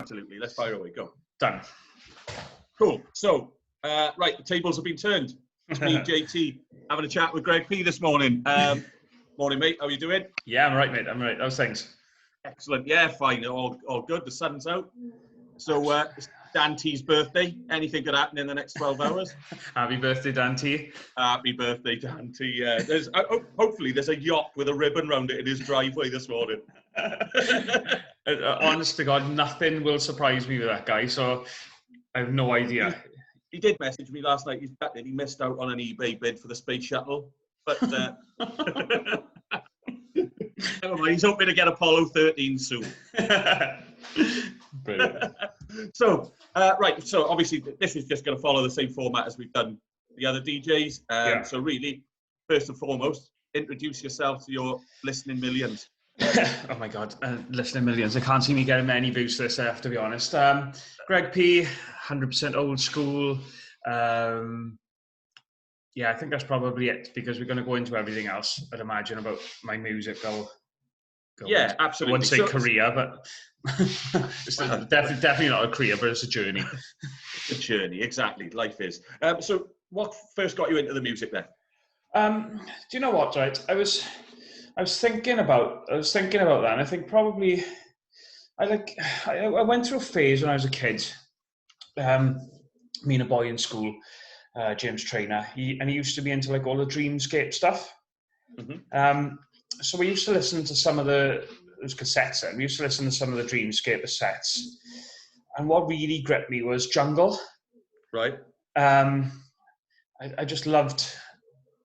Absolutely. Let's fire away. Go. Done. Cool. So, right, the tables have been turned. It's me, JT, having a chat with Greg P this morning. Morning, mate. How are you doing? Yeah, I'm right, mate. I'm right. How's things? Excellent. Yeah, fine. All good. The sun's out. So, it's Dan T's birthday. Anything could happen in the next 12 hours. Happy birthday, Dan T. Happy birthday, Dan T. There's hopefully there's a yacht with a ribbon round it in his driveway this morning. Honest to God, nothing will surprise me with that guy, so I have no idea. He did message me last night. He's gutted. He missed out on an eBay bid for the space shuttle, but never mind. He's hoping to get Apollo 13 soon. Brilliant. So, right. So obviously, this is just going to follow the same format as we've done the other DJs. Yeah. So really, first and foremost, introduce yourself to your listening millions. Oh my God, listening millions. I can't see me getting many views to this, I have to be honest. Greg P, 100% old school. Yeah, I think that's probably it, because we're going to go into everything else, I'd imagine, about my music. Yeah, absolutely. I wouldn't say career, but it's definitely not a career, but it's a journey. A journey, exactly. Life is. So what first got you into the music then? Do you know what, right? I was thinking about that, and I think probably I went through a phase when I was a kid. Me and a boy in school, James Trainer, he used to be into like all the dreamscape stuff. Mm-hmm. So we used to listen to some of it was cassettes then. We used to listen to some of the dreamscape cassettes. And what really gripped me was jungle. Right. I just loved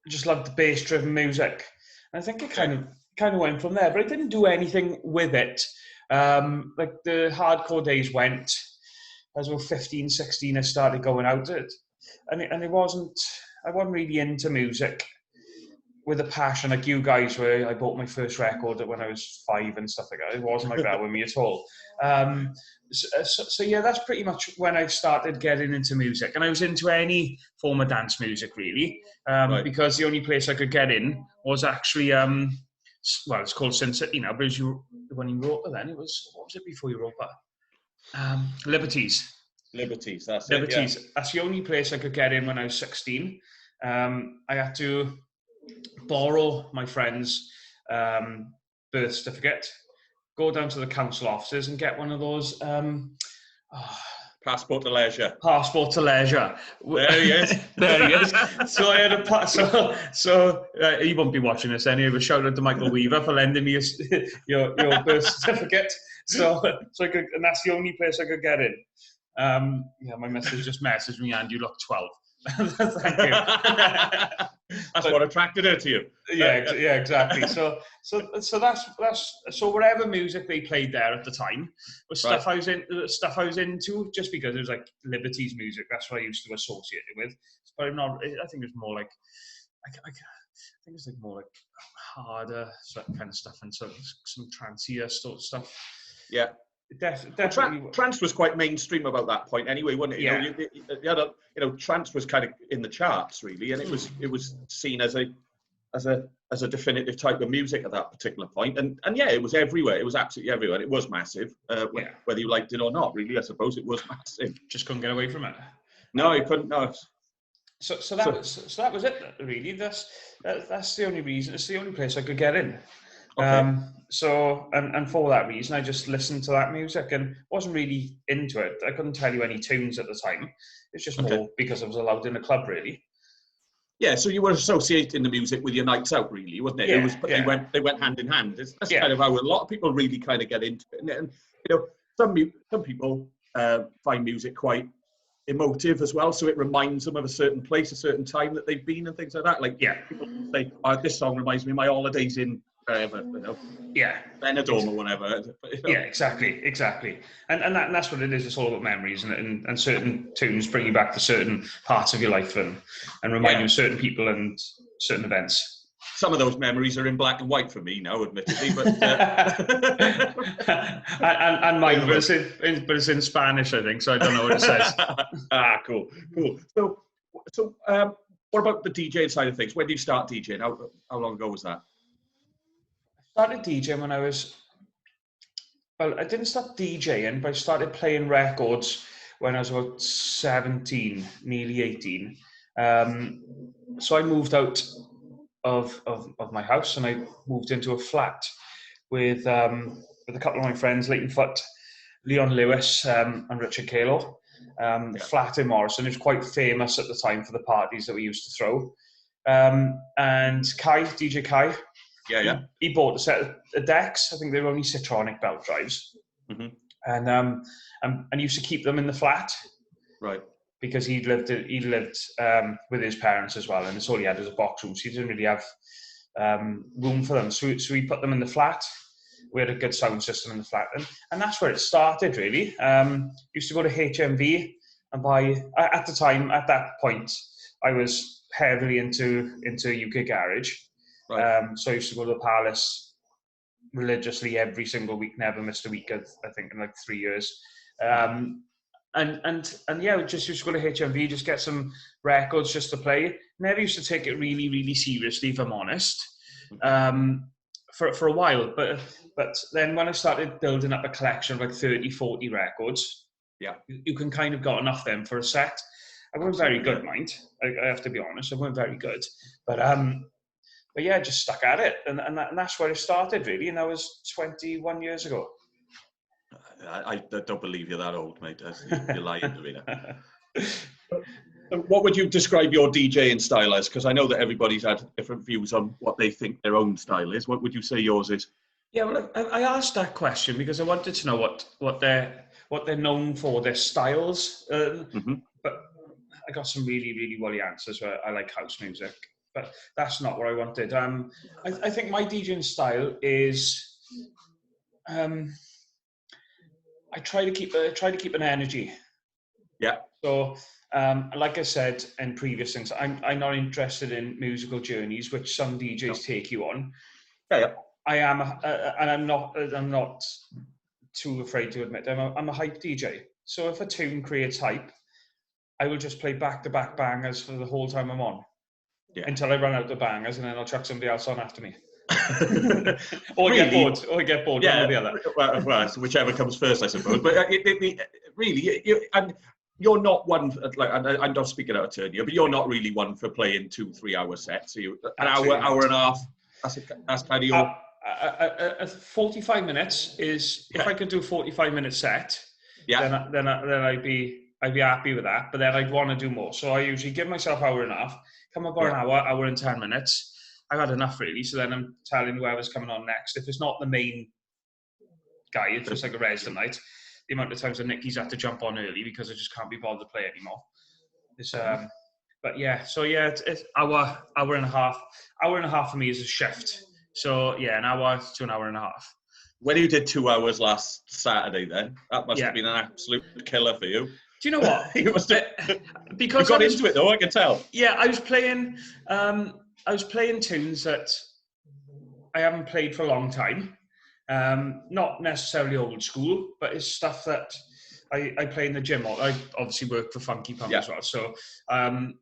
the bass driven music. And I think it kind of went from there, but I didn't do anything with it. Like the hardcore days went. I was about 15, 16, I started going out it. And I wasn't really into music with a passion like you guys were. I bought my first record when I was 5 and stuff like that. It wasn't like that with me at all. So yeah, that's pretty much when I started getting into music. And I was into any form of dance music, really, right. Because the only place I could get in was actually, it's called Sin City now, but when you wrote it then, what was it before you wrote that? Liberties. Liberties, that's Liberties. It, yeah. That's the only place I could get in when I was 16. I had to borrow my friend's birth certificate, go down to the council offices and get one of those passport to leisure. Passport to leisure. There he is. There he is. So I had a so he won't be watching this anyway, but shout out to Michael Weaver for lending me your birth certificate. So I could, and that's the only place I could get in. Yeah, my missus just messaged me, and you look 12. Thank you. That's what attracted her to you. Yeah, exactly. So that's whatever music they played there at the time was stuff right. I was into, just because it was like Liberties music. That's what I used to associate it with. But I'm not. I think it's more like I think it's like more like harder sort of kind of stuff, and sort of some trancier sort of stuff. Yeah. Definitely. Trance was quite mainstream about that point anyway, wasn't it? Yeah. Trance was kind of in the charts really, and it was seen as a definitive type of music at that particular point. And yeah, it was everywhere. It was absolutely everywhere. It was massive, whether you liked it or not. Really, I suppose it was massive. Just couldn't get away from it. No, you couldn't. No. So that was it. Really, that's the only reason. It's the only place I could get in. Okay. So for that reason, I just listened to that music and wasn't really into it. I couldn't tell you any tunes at the time. It's just more because I was allowed in a club, really. Yeah. So you were associating the music with your nights out, really, wasn't it? Yeah, They went hand in hand. That's kind of how a lot of people really kind of get into it. And some people find music quite emotive as well, so it reminds them of a certain place, a certain time that they've been, and things like that. Like people say, this song reminds me of my holidays in wherever, Benidorm or whatever. Yeah, exactly. And that's what it is. It's all about memories, and certain tunes bring you back to certain parts of your life and remind you of certain people and certain events. Some of those memories are in black and white for me now, admittedly, but and mine, but it's in Spanish, I think, so I don't know what it says. Cool. So what about the DJing side of things? When did you start DJing? How long ago was that? I started DJing when I was Well, I didn't start DJing, but I started playing records when I was about 17, nearly 18. So I moved out of my house and I moved into a flat with a couple of my friends, Leighton Foot, Leon Lewis, and Richard Calo. The flat in Morrison. It was quite famous at the time for the parties that we used to throw. And Kai, DJ Kai, he bought a set of decks. I think they were only Citronic belt drives, and used to keep them in the flat, right? Because he lived with his parents as well, and it's all he had was a box room, so he didn't really have room for them. So we put them in the flat. We had a good sound system in the flat, and that's where it started, really. Used to go to HMV and buy, at that point, I was heavily into UK Garage. Right. So I used to go to the Palace religiously every single week, never missed a week, I think, in like 3 years. And yeah, we just used to go to HMV, just get some records just to play. Never used to take it really, really seriously, if I'm honest. For a while, but then when I started building up a collection of like 30, 40 records, you can kind of got enough then for a set. I wasn't very good, mind. I have to be honest, I wasn't very good, but yeah, just stuck at it, and that's where it started, really, and that was 21 years ago. I don't believe you're that old, mate. You're lying to me now. What would you describe your DJing style as? Because I know that everybody's had different views on what they think their own style is. What would you say yours is? Yeah, well, I asked that question because I wanted to know what they're known for, their styles. But I got some really, really woolly answers where I like house music, but that's not what I wanted. I think my DJing style is, I try to keep an energy. Yeah. So, like I said in previous things, I'm not interested in musical journeys, which some DJs take you on. Yeah. I am, and I'm not too afraid to admit I'm a hype DJ. So if a tune creates hype, I will just play back-to-back bangers for the whole time I'm on, until I run out of bangers, and then I'll chuck somebody else on after me. Or really? I get bored. Yeah, one or the other. Well, whichever comes first, I suppose. But really, and you're not one like, I'm not speaking out of turn here, but you're not really one for playing 2-3 hour sets. So an hour and a half. That's kind of your. 45 minutes is, if I could do a 45-minute set, then I'd be happy with that. But then I'd want to do more. So I usually give myself an hour and a half, come about an hour and 10 minutes. I've had enough, really. So then I'm telling whoever's coming on next. If it's not the main guy, it's just like a resident night. The amount of times that Nicky's had to jump on early because I just can't be bothered to play anymore. But yeah, so yeah, it's hour and a half. Hour and a half for me is a shift. So yeah, an hour to an hour and a half. When you did 2 hours last Saturday, then that must have been an absolute killer for you. Do you know what? You must have, because you got into it though, I can tell. Yeah, I was playing tunes that I haven't played for a long time. Not necessarily old school, but it's stuff that I play in the gym. I obviously work for Funky Pump as well, so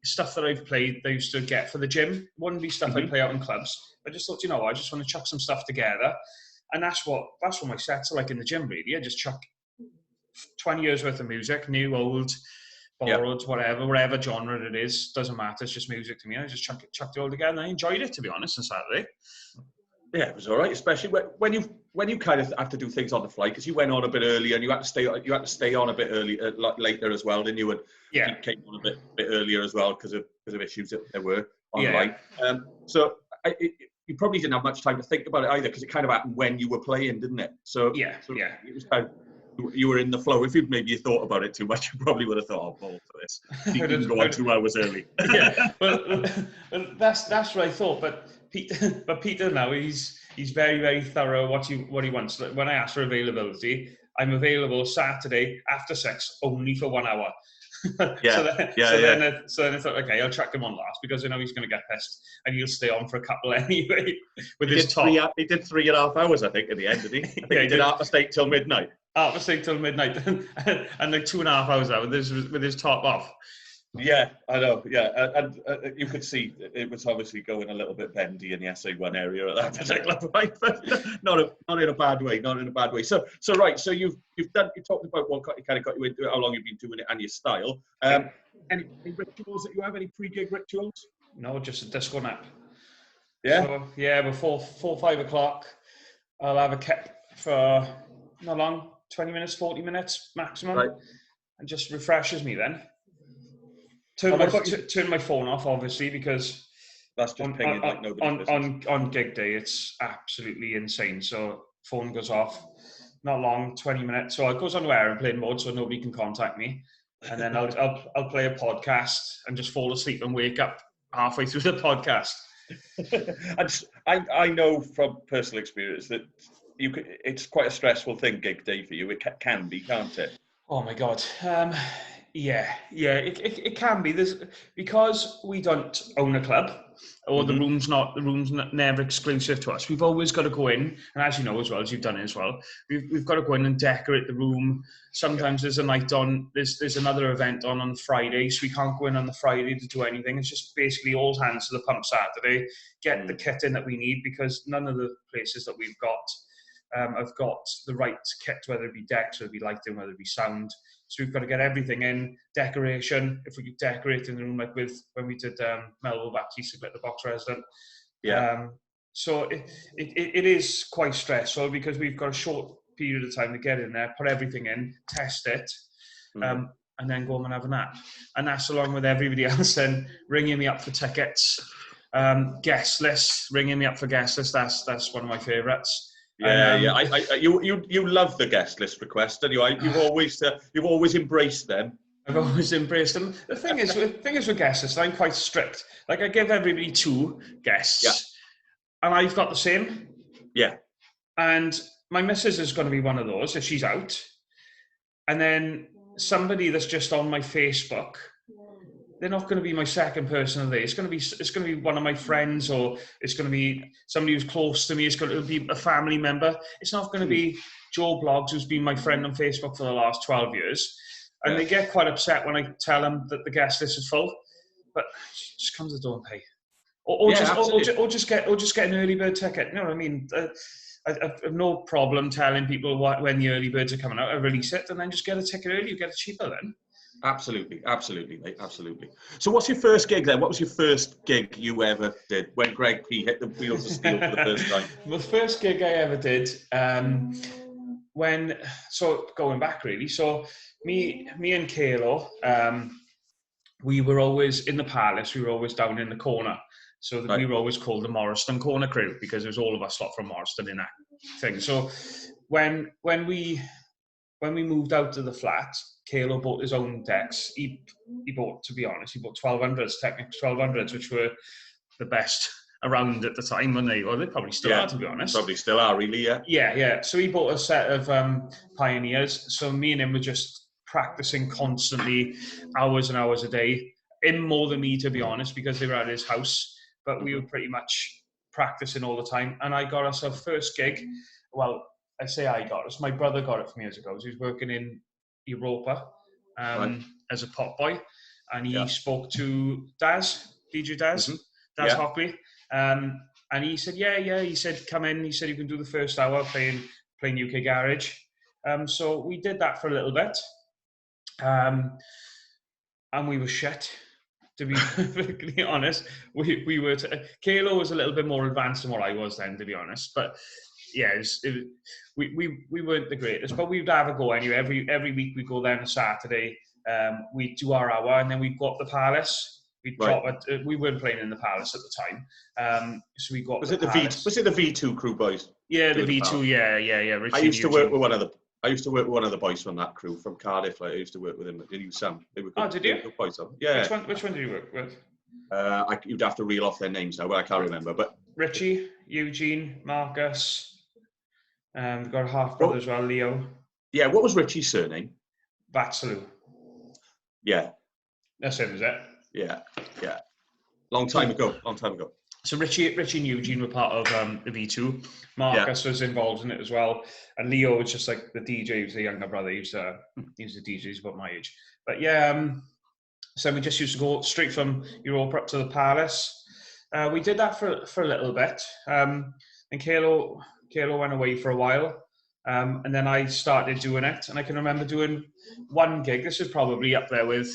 stuff that I've played, I used to get for the gym. Wouldn't be stuff I play out in clubs. I just thought, I just want to chuck some stuff together, and that's what my sets are like in the gym. Really, I just chuck 20 years worth of music, new, old, borrowed, whatever genre it is, doesn't matter. It's just music to me. I just chucked it all together, and I enjoyed it, to be honest, on Saturday. Yeah, it was all right, especially when you kind of have to do things on the fly, because you went on a bit earlier and you had to stay on a bit early, later as well, didn't you? And you came on a bit earlier as well because of issues that there were online. So you probably didn't have much time to think about it either, because it kind of happened when you were playing, didn't it? So it was kind of, you were in the flow. If you thought about it too much, you probably would have thought, "Oh, ball for this." You didn't go on 2 hours early. Well, that's what I thought. But Peter now, he's very, very thorough. What he wants. When I ask for availability, I'm available Saturday after 6, only for 1 hour. So then I thought, okay, I'll chuck him on last because I know he's going to get pissed and he'll stay on for a couple anyway. He did 3.5 hours, I think, at the end, did he? I think he did half a steak till midnight. Half a steak till midnight, and like 2.5 hours out with his top off. Yeah, I know. Yeah, and you could see it was obviously going a little bit bendy in the SA1 area at that particular point, but not in a bad way. Not in a bad way. So right. So you've done. You talked about what kind of got you into it, how long you've been doing it, and your style. Any rituals that you have? Any pre-gig rituals? No, just a disco nap. Yeah. So yeah, before 5 o'clock, I'll have a kip for not long, 20 minutes, 40 minutes maximum, Right. and just refreshes me then. And what about Turn my phone off, obviously, because that's just pinging like nobody's business. On gig day, it's absolutely insane. So phone goes off, not long, 20 minutes. So it goes on to airplane mode, so nobody can contact me. And then I'll play a podcast and just fall asleep and wake up halfway through the podcast. And I know from personal experience that it's quite a stressful thing, gig day for you. It can be, can't it? Oh my God. Yeah, it can be. Because we don't own a club, or the room's never exclusive to us. We've always got to go in, and as you know as well, as you've done it as well, we've got to go in and decorate the room. Sometimes there's a night on, there's another event on Friday, so we can't go in on the Friday to do anything. It's just basically all hands to the pump Saturday, get the kit in that we need, because none of the places that we've got have got the right kit, whether it be decks, whether it be lighting, whether it be sound. So we've got to get everything in, decoration. If we could decorate in the room, like with when we did Melville Baptiste, the Box Resident. Yeah. So it is quite stressful, because we've got a short period of time to get in there, put everything in, test it, and then go home and have a nap. And that's along with everybody else then ringing me up for tickets, guest lists, ringing me up for guest lists. That's one of my favourites. Yeah. You love the guest list requests, don't you? You've always embraced them. I've always embraced them. The thing is with guest lists, I'm quite strict. Like, I give everybody 2 guests, and I've got the same. Yeah. And my missus is going to be one of those if she's out. And then somebody that's just on my Facebook, they're not going to be my second person of the day. It's going to be one of my friends, or it's going to be somebody who's close to me. It's going to be a family member. It's not going to be Joe Bloggs, who's been my friend on Facebook for the last 12 years. And they get quite upset when I tell them that the guest list is full. But just come to the door and pay, or just get an early bird ticket. You know what I mean? I have no problem telling people when the early birds are coming out. I release it, and then just get a ticket early. You get it cheaper then. Absolutely, mate, absolutely. So what's your first gig then? What was your first gig you ever did when Greg P hit the wheels of steel for the first time? The first gig I ever did, going back really, so me and Kaylo, we were always in the Palace, we were always down in the corner. So we were always called the Morriston Corner Crew, because it was all of us lot from Morriston in that thing. So when we moved out to the flat, Kaylo bought his own decks. He bought 1200s, Technics 1200s, which were the best around at the time, weren't they? Or they probably still are, to be honest. Probably still are, really, yeah. Yeah. So he bought a set of Pioneers. So me and him were just practicing constantly, hours and hours a day. Him more than me, to be honest, because they were at his house. But we were pretty much practicing all the time. And I got us our first gig. Well, I say I got us. My brother got it from years ago. He was working in Europa as a pop boy, and he spoke to DJ Daz Hockley, and he said, yeah. He said, come in. He said, you can do the first hour playing UK Garage. So we did that for a little bit, and we were shit. To be perfectly honest, we were. Kaylo was a little bit more advanced than what I was then, to be honest, but. Yeah, we weren't the greatest, but we'd have a go anyway. Every week we go there on a Saturday. We do our hour, and then we go up the Palace. We weren't playing in the Palace at the time, so we got. Was it the V2 crew boys? Yeah, the V2. Yeah. Richie I used to work with one of the boys from that crew from Cardiff. I used to work with him. Did you, Sam? They were good, did you? Good boys, yeah. Which one did you work with? You'd have to reel off their names now, but I can't remember. But Richie, Eugene, Marcus. We've got a half brother as well, Leo. Yeah, what was Richie's surname? Vatsalou. Yeah. That's him, is it? Yeah. Long time ago. So Richie and Eugene were part of the V2. Marcus was involved in it as well. And Leo was just like the DJ. He was the younger brother. He was the DJ. He's about my age. But yeah, So we just used to go straight from Europa up to the Palace. We did that for a little bit. And Kalo went away for a while. And then I started doing it. And I can remember doing one gig. This is probably up there with,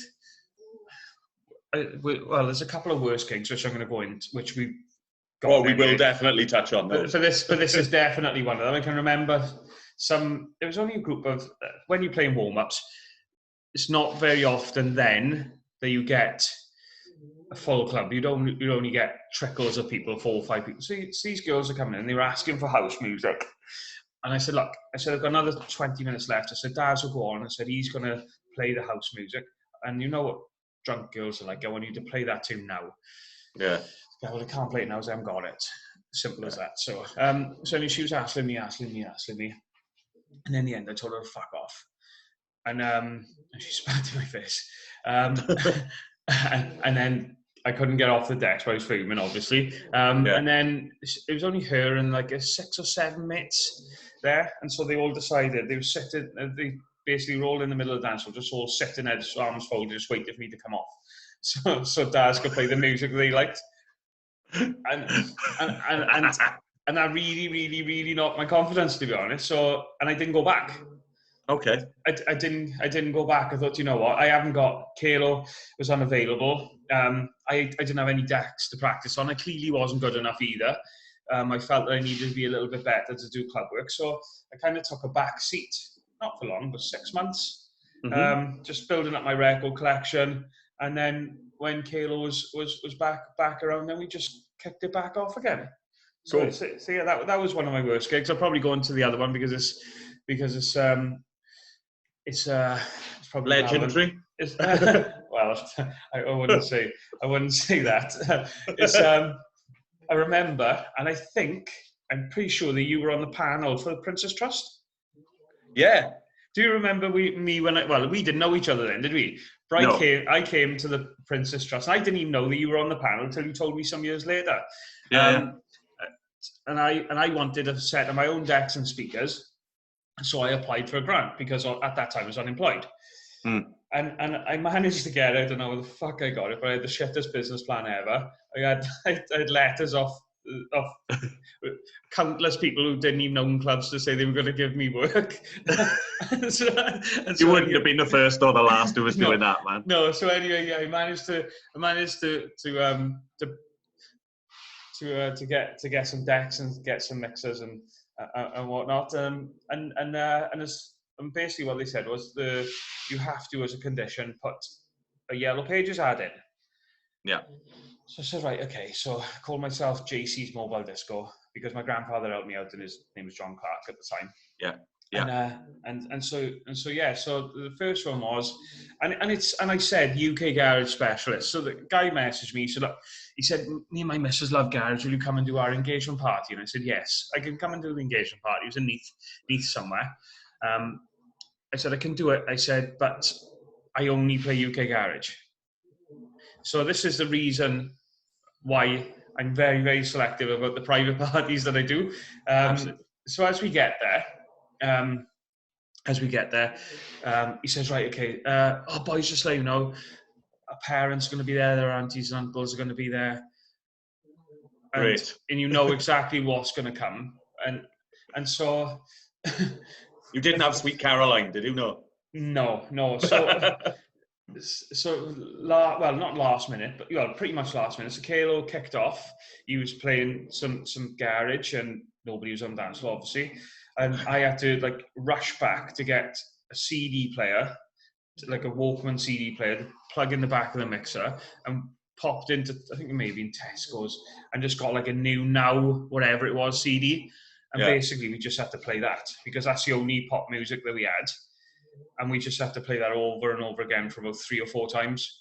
well, there's a couple of worse gigs, which I'm going to go into, which we got. Well, we will definitely touch on those. But this is definitely one of them. I can remember there was only a group of, when you're playing warm-ups, it's not very often then that you get a full club. You'd only get trickles of people, 4 or 5 people. So these girls are coming in, and they were asking for house music. And I said, look, I've got another 20 minutes left. I said, Daz will go on. I said, he's going to play the house music. And you know what drunk girls are like. I want you to play that tune now. Yeah. Well, I can't play it now, so I haven't got it. Simple as that. So so she was asking me. And in the end, I told her to fuck off. And she spat in my face. And then I couldn't get off the deck, so I was fuming, obviously. And then it was only her and like 6 or 7 mates there. And so they all decided, they were sitting, they basically were all in the middle of the dance floor, just all sitting there, just arms folded, just waiting for me to come off. So Daz could play the music they liked. And that really, really, really knocked my confidence, to be honest. So, and I didn't go back. Okay. I didn't go back. I thought, you know what? I haven't got. Kalo was unavailable. I didn't have any decks to practice on. I clearly wasn't good enough either. I felt that I needed to be a little bit better to do club work. So I kind of took a back seat. Not for long, but 6 months. Mm-hmm. Just building up my record collection. And then when Kalo was back around, then we just kicked it back off again. Cool. So yeah, that was one of my worst gigs. I'll probably go into the other one because it's probably legendary. Well, I wouldn't say that. It's I remember, and I'm pretty sure that you were on the panel for the Princess Trust. Yeah. Do you remember we didn't know each other then, did we? But no. I came to the Princess Trust, and I didn't even know that you were on the panel until you told me some years later. Yeah. And I wanted a set of my own decks and speakers, so I applied for a grant because at that time I was unemployed. And I managed to get it. I don't know where the fuck I got it, but I had the shittest business plan ever. I had letters off countless people who didn't even own clubs to say they were going to give me work. So you wouldn't have been the first or the last who was doing that, man. No. So anyway, yeah, I managed to get some decks and get some mixers and whatnot. And basically what they said was you have to, as a condition, put a Yellow Pages ad in. Yeah. So I said, right, okay. So I called myself JC's Mobile Disco because my grandfather helped me out, and his name was John Clark at the time. Yeah. Yeah. And so yeah. So the first one was, and I said UK Garage Specialist. So the guy messaged me. He said, me and my missus love garage. Will you come and do our engagement party? And I said, yes, I can come and do the engagement party. It was in Neath somewhere. I said, I can do it. I said, but I only play UK Garage. So this is the reason why I'm very, very selective about the private parties that I do. So as we get there, he says, right, okay, boys, just let you know, our parents are going to be there, their aunties and uncles are going to be there. Great. And you know exactly what's going to come. And so... You didn't have Sweet Caroline, did you? No. So, not last minute, but pretty much last minute. So Kalo kicked off. He was playing some garage, and nobody was on dance floor, obviously. And I had to rush back to get a CD player, like a Walkman CD player, to plug in the back of the mixer, and popped into, I think maybe in Tesco's, and just got a new Now whatever it was CD. And basically, we just had to play that because that's the only pop music that we had. And we just had to play that over and over again for about 3 or 4 times.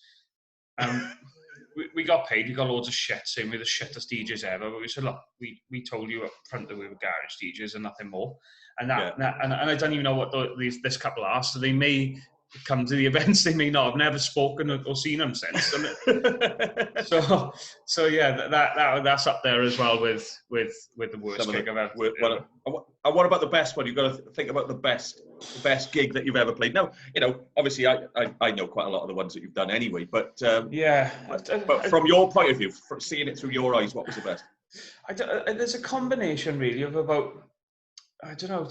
We got paid. We got loads of shit saying we're the shittest DJs ever. But we said, look, we told you up front that we were garage DJs and nothing more. And and I don't even know what this couple are. So they may come to the events, they may not have never spoken or seen them since. So yeah, that's up there as well with the worst gig I've ever. And what about the best one? You've got to think about the best gig that you've ever played. Now, obviously, I know quite a lot of the ones that you've done anyway, but but from your point of view, seeing it through your eyes, what was the best? There's a combination really of about, I don't know,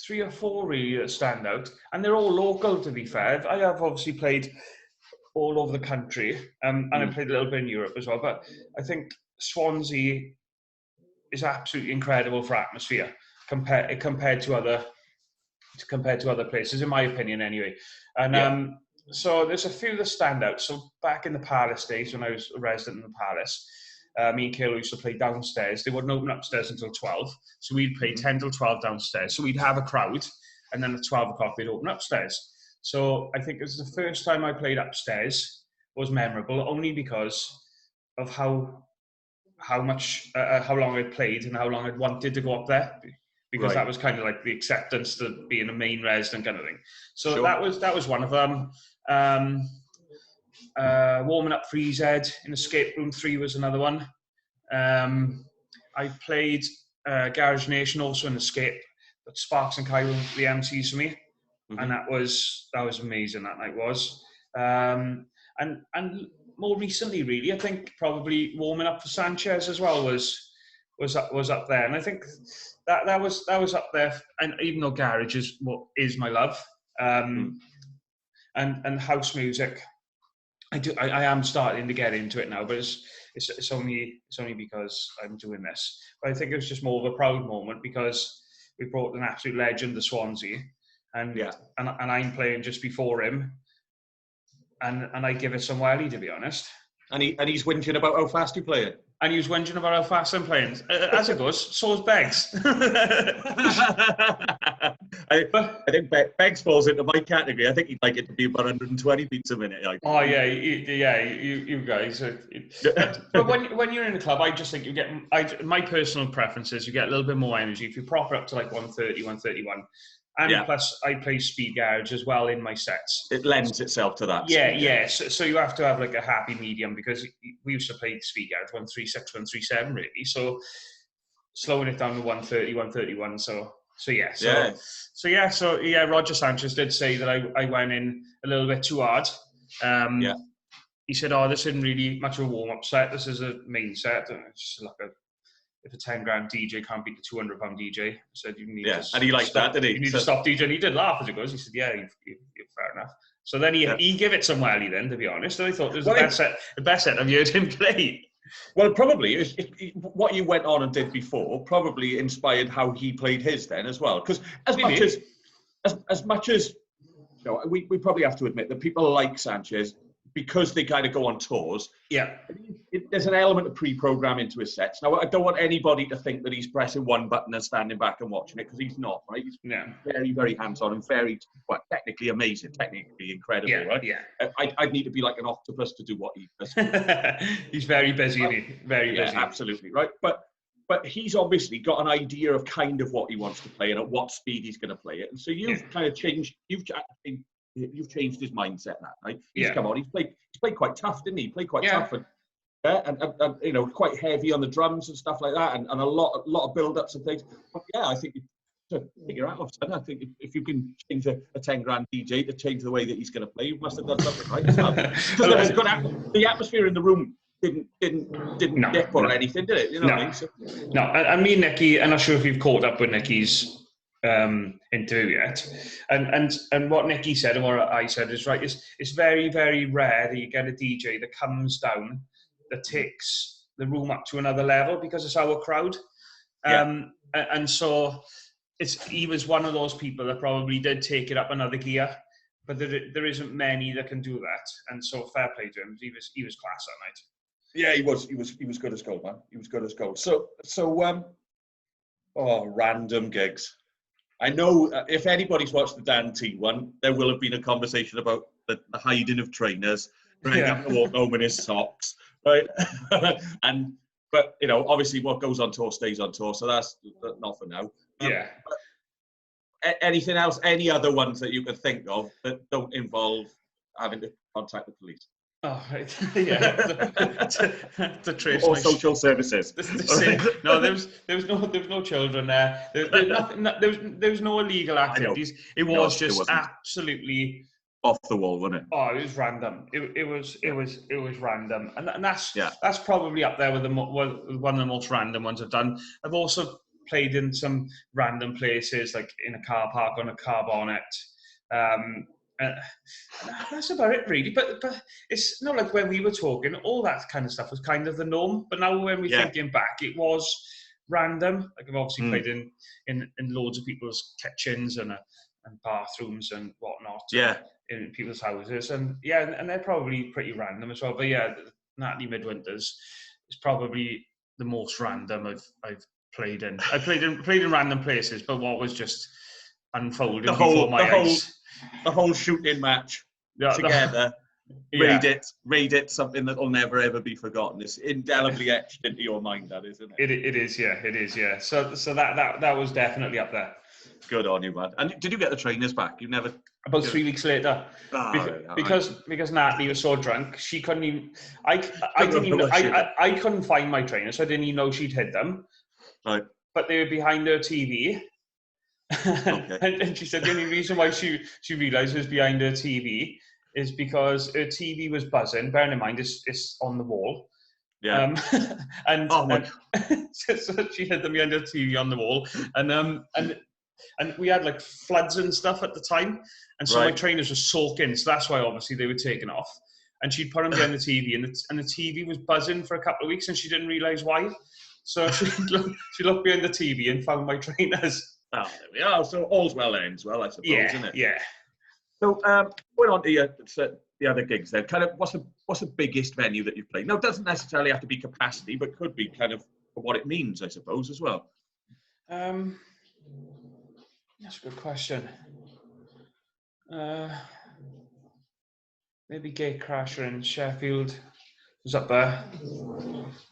3 or 4 really that stand out, and they're all local, to be fair. I have obviously played all over the country, and I played a little bit in Europe as well, but I think Swansea is absolutely incredible for atmosphere compared to other places, in my opinion anyway. And so there's a few that stand out. So back in the Palace days, when I was a resident in the Palace, me and Kayla used to play downstairs. They wouldn't open upstairs until 12, so we'd play 10 till 12 downstairs. So we'd have a crowd, and then at 12 o'clock they'd open upstairs. So I think it was the first time I played upstairs was memorable, only because of how long I'd played and how long I'd wanted to go up there, because that was kind of like the acceptance to being a main resident kind of thing. So that was one of them. Warming up for EZ in Escape Room 3 was another one. I played Garage Nation also in Escape, but Sparks and Kai were the MCs for me, and that was amazing. That night was, and more recently, really, I think probably warming up for Sanchez as well was up there, and I think that was up there. And even though garage is what is my love, and house music, I am starting to get into it now, but it's only because I'm doing this. But I think it was just more of a proud moment because we brought an absolute legend to Swansea, and I'm playing just before him, and I give it some welly, to be honest. And he's whinging about how fast you play it. And he was whinging about how fast I'm playing. As it goes, so is Beggs. I think Beggs falls into my category. I think he'd like it to be about 120 beats a minute. Oh yeah, you guys. But when you're in a club, I just think you get. My personal preference is you get a little bit more energy if you prop it up to like 130, 131. And plus, I play speed garage as well in my sets. It lends itself to that. Yeah. So you have to have like a happy medium, because we used to play speed garage 136, 137 really. So slowing it down to 130, 131. So Roger Sanchez did say that I went in a little bit too hard. He said, "Oh, this isn't really much of a warm-up set. This is a main set." And it's just like if a 10 grand DJ can't beat the 200 pound DJ, I said you need to. And he liked that, did he? You need to stop DJing. He did laugh as it goes. He said, "Yeah, you're fair enough." So then he gave it some welly then, to be honest. And I thought it was the best set I've heard him play. Well, probably what you went on and did before probably inspired how he played his then as well. Because as much as we probably have to admit that people like Sanchez, because they kind of go on tours, there's an element of pre-program into his sets. Now, I don't want anybody to think that he's pressing one button and standing back and watching it, because he's not, right? He's very, very hands-on and very, technically amazing, technically incredible, right? Yeah. I'd need to be like an octopus to do what he does. He's very busy, isn't he? Very busy. Absolutely, right? But he's obviously got an idea of kind of what he wants to play and at what speed he's going to play it. And so you've kind of changed, you've changed his mindset now, right? He's come on. He's played quite tough, didn't he? He played quite tough and quite heavy on the drums and stuff like that, and a lot of build-ups and things. But I think to figure out, I think if you can change a 10 grand DJ to change the way that he's going to play, you must have done something right. The atmosphere in the room didn't dip or anything, did it? You know what I mean? No. And me and Nicky, I'm not sure if you've caught up with Nicky's interview yet, and what Nicky said and what I said is right. It's very, very rare that you get a DJ that comes down, that takes the room up to another level, because it's our crowd. And so he was one of those people that probably did take it up another gear, but there isn't many that can do that. And so fair play to him. He was class that night. Yeah, he was good as gold, man. He was good as gold. So random gigs. I know if anybody's watched the Dan T one, there will have been a conversation about the hiding of trainers, having to walk home in his socks, right? But obviously what goes on tour stays on tour, so that's not for now. anything else? Any other ones that you could think of that don't involve having to contact the police? Oh, right. Yeah. To trace Or my social services. no, there was no children there. There was nothing. There was no illegal activities. It was just absolutely off the wall, wasn't it? Oh, it was random. It was random, and that's probably up there with one of the most random ones I've done. I've also played in some random places, like in a car park on a car bonnet. That's about it, really. But it's not like when we were talking, all that kind of stuff was kind of the norm. But now when we're thinking back, it was random. Like I've obviously played in loads of people's kitchens and bathrooms and whatnot. In people's houses, and they're probably pretty random as well. But yeah, Natalie Midwinter's is probably the most random I've played in. I played in random places, but what was just unfolding before my eyes. The whole shooting match together. Read it. Something that will never ever be forgotten. It's indelibly etched into your mind. That is, isn't it? It is. Yeah. So that was definitely up there. Good on you, man. And did you get the trainers back? You never. About 3 weeks later, because Natalie was so drunk, she couldn't even. I didn't even. I couldn't find my trainers, so I didn't even know she'd hid them. Right. But they were behind her TV. Okay. and she said the only reason why she realised it was behind her TV is because her TV was buzzing. Bearing in mind, it's on the wall. Yeah. So she had them behind her TV on the wall, and we had like floods and stuff at the time, and so my trainers were soaking. So that's why obviously they were taken off. And she'd put them behind the TV, and the TV was buzzing for a couple of weeks, and she didn't realise why. So she looked behind the TV and found my trainers. Oh, there we are. So all's well ends well, I suppose, isn't it? Yeah. So going on to the other gigs then, kind of what's the biggest venue that you've played? Now, it doesn't necessarily have to be capacity, but could be kind of what it means, I suppose, as well. That's a good question. Maybe Gatecrasher in Sheffield was up there.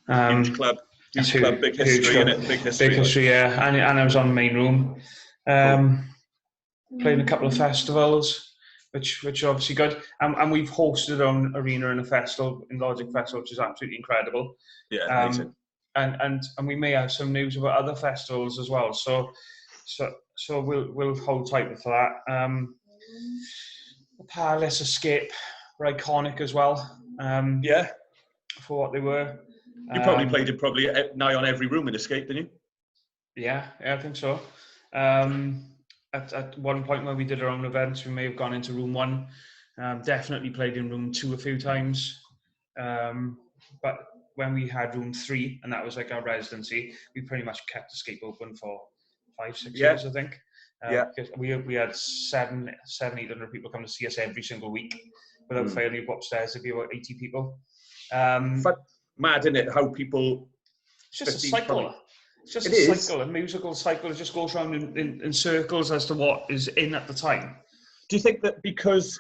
Huge club. Huge club, big history in it. Big history, yeah. And I was on Main Room. Playing a couple of festivals, which are obviously good. And we've hosted our own arena in a festival, in Logic Festival, which is absolutely incredible. Yeah, amazing. And we may have some news about other festivals as well. So we'll hold tight for that. The Palace Escape were iconic as well. For what they were. You probably played it nigh on every room in Escape, didn't you? Yeah, I think so. At one point when we did our own events, we may have gone into room 1. Definitely played in room 2 a few times. But when we had room 3, and that was like our residency, we pretty much kept Escape open for 5-6 years, I think. Because we had 700-800 people come to see us every single week. Without fail, you go upstairs, there'd be about 80 people. But mad, isn't it? How people. It's just a cycle. It's just a cycle, a musical cycle. It just goes around in circles as to what is in at the time. Do you think that because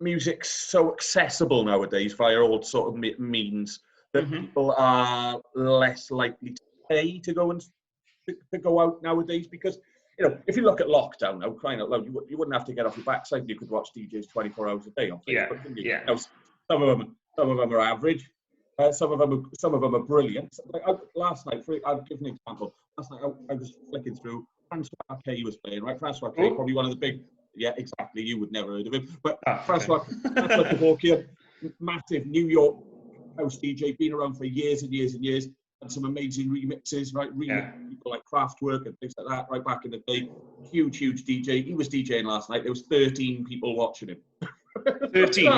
music's so accessible nowadays via all sort of means, that people are less likely to pay to go out nowadays? Because if you look at lockdown now, crying out loud, you wouldn't have to get off your backside. You could watch DJs 24 hours a day on Facebook. Now, some of them are average. Some of them are brilliant. Like last night, I'll give an example. Last night I was flicking through. Francois K was playing, right? Francois K, probably one of the big. Yeah, exactly. You would never heard of him, but Francois Kevorkian, massive New York house DJ, been around for years and years and years, and some amazing remixes, right? People like Kraftwerk and things like that, right back in the day. Huge DJ. He was DJing last night. There was 13 people watching him. 13.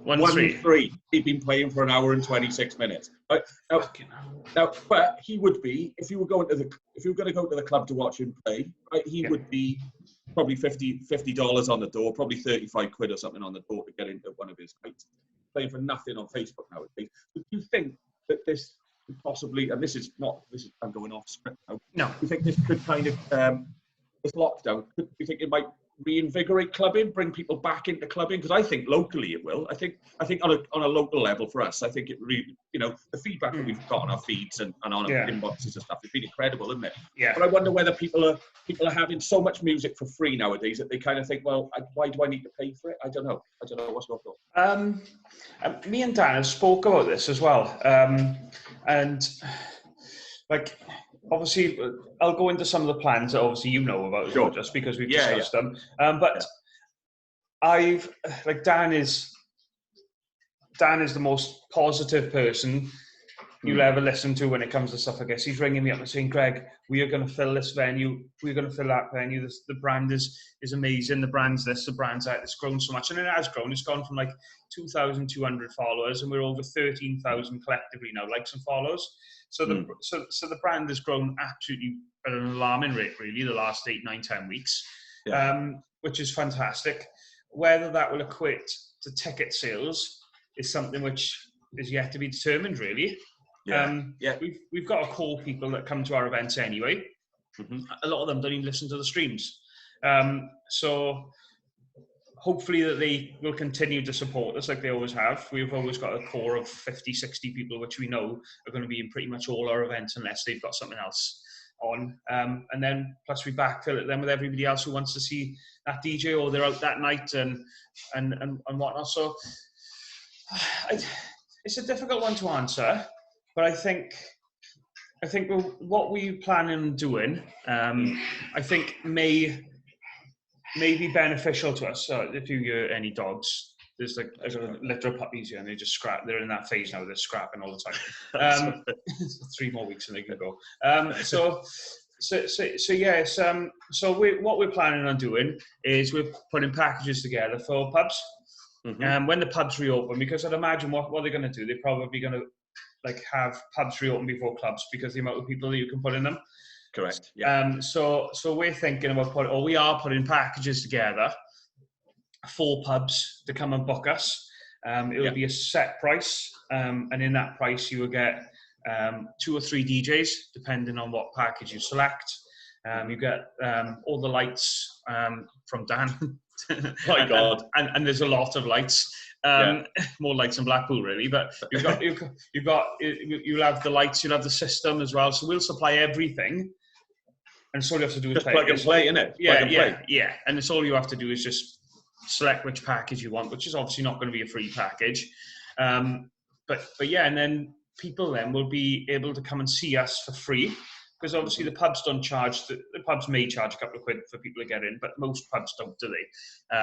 One three. He'd been playing for an hour and 26 minutes. Now, but he would be, if you were going to go to the club to watch him play, right? He would be probably $50 on the door, probably 35 quid or something on the door to get into one of his nights. Playing for nothing on Facebook nowadays. But do you think that this could possibly, and I'm going off script now. No. Do you think this could kind of this lockdown? Do you think it might reinvigorate clubbing, bring people back into clubbing? Because I think locally it will. I think on a local level for us, I think it really, the feedback that we've got on our feeds and on our inboxes and stuff has been incredible, isn't it? Yeah. But I wonder whether people are having so much music for free nowadays that they kind of think, well, why do I need to pay for it? I don't know what's going on. Me and Dan have spoke about this as well, and like, obviously, I'll go into some of the plans that obviously you know about, sure. Just because we've discussed them. But Dan is the most positive person you'll ever listen to when it comes to stuff like this. He's ringing me up and saying, Greg, we are going to fill this venue. We're going to fill that venue. The brand is amazing. The brand's this, the brand's that. It's grown so much. And it has grown. It's gone from like 2,200 followers, and we're over 13,000 collectively now, likes and follows. So the brand has grown absolutely at an alarming rate, really, the last 8, 9, 10 weeks, which is fantastic. Whether that will equate to ticket sales is something which is yet to be determined, really. We've got to call people that come to our events anyway. Mm-hmm. A lot of them don't even listen to the streams. So hopefully that they will continue to support us like they always have. We've always got a core of 50, 60 people, which we know are going to be in pretty much all our events unless they've got something else on. And then plus we backfill it then with everybody else who wants to see that DJ or they're out that night and whatnot. So it's a difficult one to answer, but I think what we're planning on doing, I think may be beneficial to us. So if you hear any dogs, there's a litter of puppies here, and they just scrap. They're in that phase now. They're scrapping all the time. 3 more weeks and they can go. So what we're planning on doing is we're putting packages together for pubs. Mm-hmm. When the pubs reopen, because I'd imagine what they're going to do, they're probably going to have pubs reopen before clubs because the amount of people that you can put in them. Correct. Yeah. So we're thinking about we are putting packages together for pubs to come and book us. It will be a set price, and in that price you will get 2 or 3 DJs depending on what package you select. You get all the lights from Dan. My God! And there's a lot of lights. More lights than Blackpool, really. But you'll have the lights, you'll have the system as well. So we'll supply everything, and so all you have to do is just plug and play, innit? Yeah. And it's all you have to do is just select which package you want, which is obviously not going to be a free package. But and then people then will be able to come and see us for free. Because obviously the pubs don't charge. The pubs may charge a couple of quid for people to get in, but most pubs don't, do they?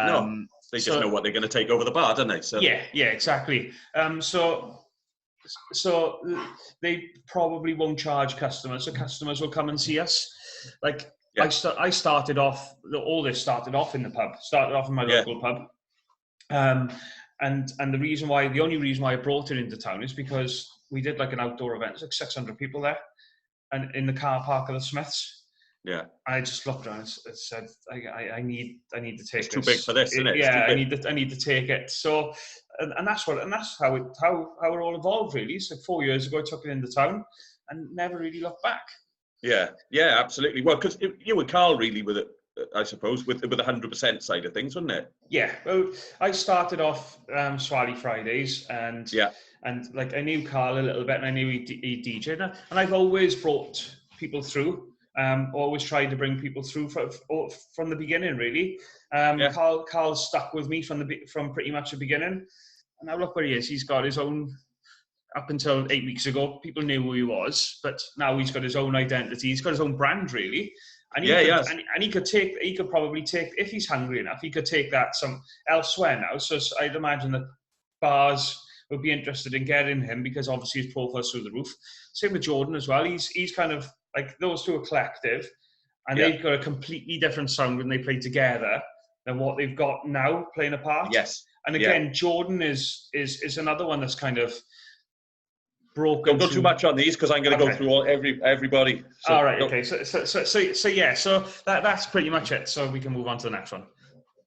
No, they just know what they're going to take over the bar, don't they? So. Yeah, exactly. So they probably won't charge customers. So customers will come and see us. I started off. All this started off in the pub. Started off in my local pub. And the only reason why I brought it into town is because we did an outdoor event. There's 600 people there. And in the car park of the Smiths, I just looked around and said, "I need to take this. It's too big for this, isn't it? Yeah, I need to take it." So, and that's how it all evolved, really. So 4 years ago, I took it into town and never really looked back. Yeah, absolutely. Well, because you and Carl really with it, I suppose, with the 100% side of things, wasn't it? Yeah. Well, I started off Swally Fridays and. And I knew Carl a little bit, and I knew he DJ'd, and I've always brought people through. Always tried to bring people through from the beginning, really. Carl stuck with me from pretty much the beginning, and now look where he is. He's got his own. Up until 8 weeks ago, people knew who he was, but now he's got his own identity. He's got his own brand, really. And he could probably take, if he's hungry enough, he could take that some elsewhere now. So I'd imagine that bars would be interested in getting him because obviously his profile's through the roof. Same with Jordan as well. He's kind of those two are collective, and they've got a completely different sound when they play together than what they've got now playing apart. Yes. And again, Jordan is another one that's kind of broken. Don't go too much on these because I'm going to go through everybody. So, all right. Okay. So that's pretty much it. So we can move on to the next one.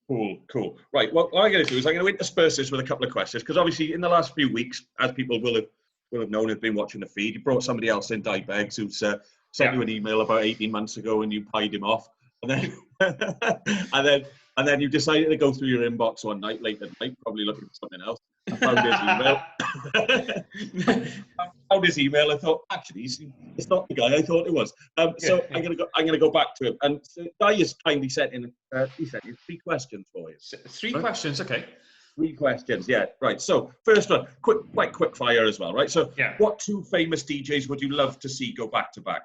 Cool. Right, what I'm going to do is I'm going to intersperse this with a couple of questions because obviously in the last few weeks, as people will have known who've been watching the feed, you brought somebody else in, Dai Beggs, who's sent you an email about 18 months ago and you pied him off, and then And then you decided to go through your inbox one night, late at night, probably looking for something else. I found his email. I found his email. I thought, actually, it's not the guy I thought it was. So I'm gonna go back to him. And so Guy has kindly sent in. He sent you 3 questions for you. 3 questions, okay. 3 questions, yeah, right. So first one, quite quick fire as well, right? So, what 2 famous DJs would you love to see go back to back,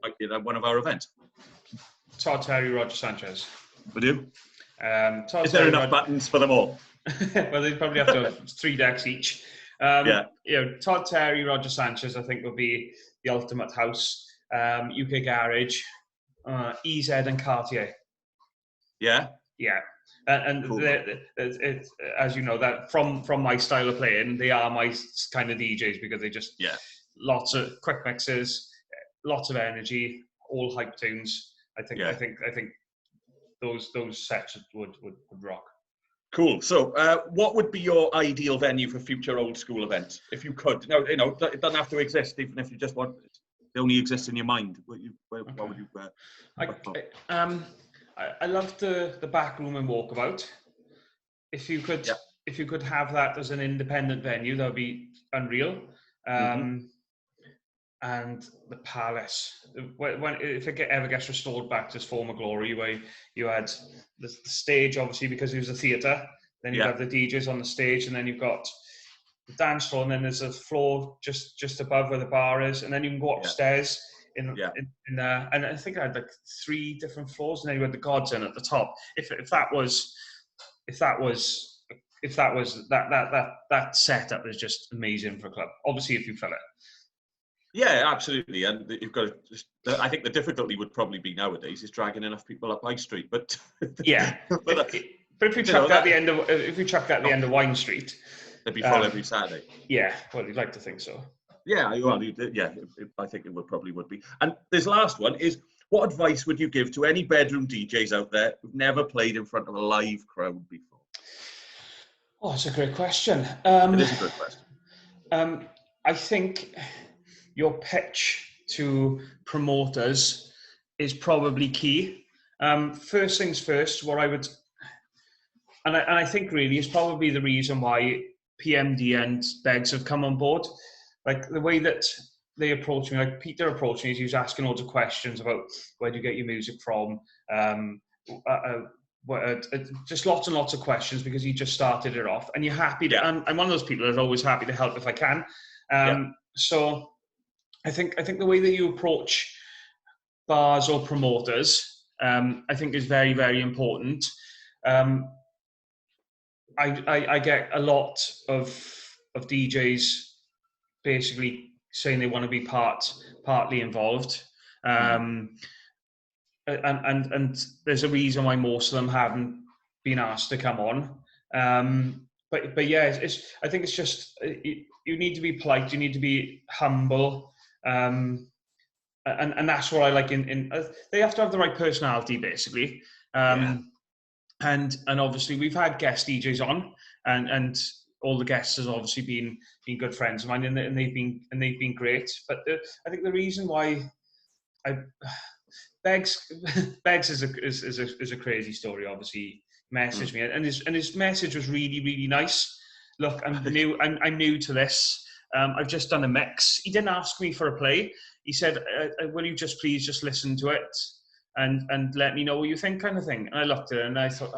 like at one of our events? Todd Terry, Roger Sanchez. Would you? Is there enough buttons for them all? Well, they'd probably have to have 3 decks each. Todd Terry, Roger Sanchez, I think would be the ultimate house. UK Garage, EZ and Cartier. Yeah. Yeah. And cool. as you know, that from my style of playing, they are my kind of DJs because they just lots of quick mixes, lots of energy, all hype tunes. I think those sets would rock. Cool. So, what would be your ideal venue for future old school events, if you could? No, it doesn't have to exist, even if you just want it. It only exists in your mind. What would you? I love the back room and walkabout. If you could have that as an independent venue, that would be unreal. And the Palace, if it ever gets restored back to its former glory, where you had the stage, obviously, because it was a theatre, then you have the DJs on the stage, and then you've got the dance floor, and then there's a floor just above where the bar is, and then you can go upstairs in there, and I think I had like 3 different floors, and then you had the Gods in at the top. If that setup is just amazing for a club. Obviously, if you fill it. Yeah, absolutely, and you've got to. I think the difficulty would probably be nowadays is dragging enough people up High Street, but but if you chuck that at the end of Wine Street, it'd be full every Saturday. Yeah, well, you'd like to think so. Yeah, well, I think it probably would be. And this last one is: what advice would you give to any bedroom DJs out there who've never played in front of a live crowd before? Oh, that's a great question. It is a good question. I think your pitch to promoters is probably key. First things first, what I would, and I think really is probably the reason why PMD and Beggs have come on board. Like the way that they approach me, like Peter approached me, he was asking loads of questions about where do you get your music from, just lots and lots of questions because he just started it off. And you're happy to, I'm one of those people that's always happy to help if I can. So I think the way that you approach bars or promoters, I think is very, very important. I get a lot of DJs basically saying they want to be partly involved, and there's a reason why most of them haven't been asked to come on. But yeah, I think it's just you need to be polite, you need to be humble. And that's what I like in they have to have the right personality basically. And obviously we've had guest DJs on and all the guests have obviously been good friends of mine and they've been great. But I think the reason why Beggs is a crazy story. Obviously, messaged me and his message was really, really nice. Look, I'm new to this. I've just done a mix. He didn't ask me for a play. He said, "Will you please just listen to it and let me know what you think," kind of thing. And I looked at it and I thought,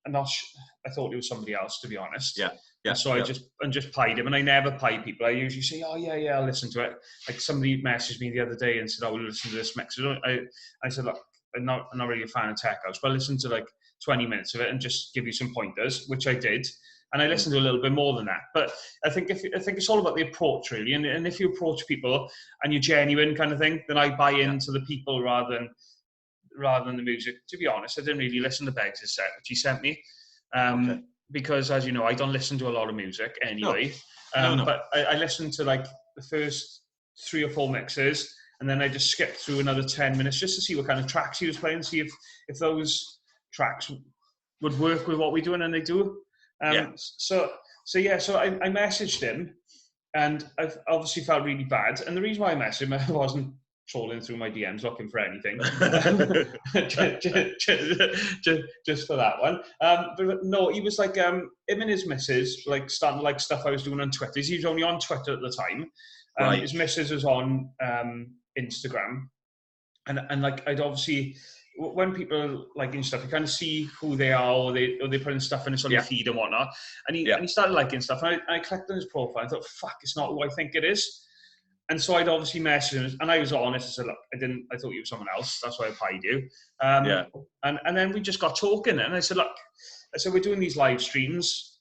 I thought it was somebody else, to be honest. Yeah. So I just pied him, and I never pie people. I usually say, "Oh yeah, I'll listen to it." Like somebody messaged me the other day and said, "I will listen to this mix." I said, "Look, I'm not really a fan of Tech House, but I listened to like 20 minutes of it and just give you some pointers," which I did. And I listened to a little bit more than that. But I think it's all about the approach, really. And if you approach people and you're genuine kind of thing, then I buy into the people rather than the music. To be honest, I didn't really listen to Beggs' set, which he sent me. Because, as you know, I don't listen to a lot of music anyway. No. But I listened to like the first 3 or 4 mixes, and then I just skipped through another 10 minutes just to see what kind of tracks he was playing, see if those tracks would work with what we're doing, and they do. So I messaged him, and I obviously felt really bad. And the reason why I messaged him, I wasn't trawling through my DMs looking for anything. just for that one. But no, he was like, him and his missus, like starting to like stuff I was doing on Twitter. He was only on Twitter at the time. Right. His missus was on Instagram. And like, I'd obviously, when people liking stuff, you kind of see who they are, or they put in stuff in a sort of feed and whatnot. And he started liking stuff, and I clicked on his profile. I thought, fuck, it's not who I think it is. And so I'd obviously messaged him, and I was honest. I said, look, I thought you were someone else. That's why I paid you. And then we just got talking, and I said, look, we're doing these live streams.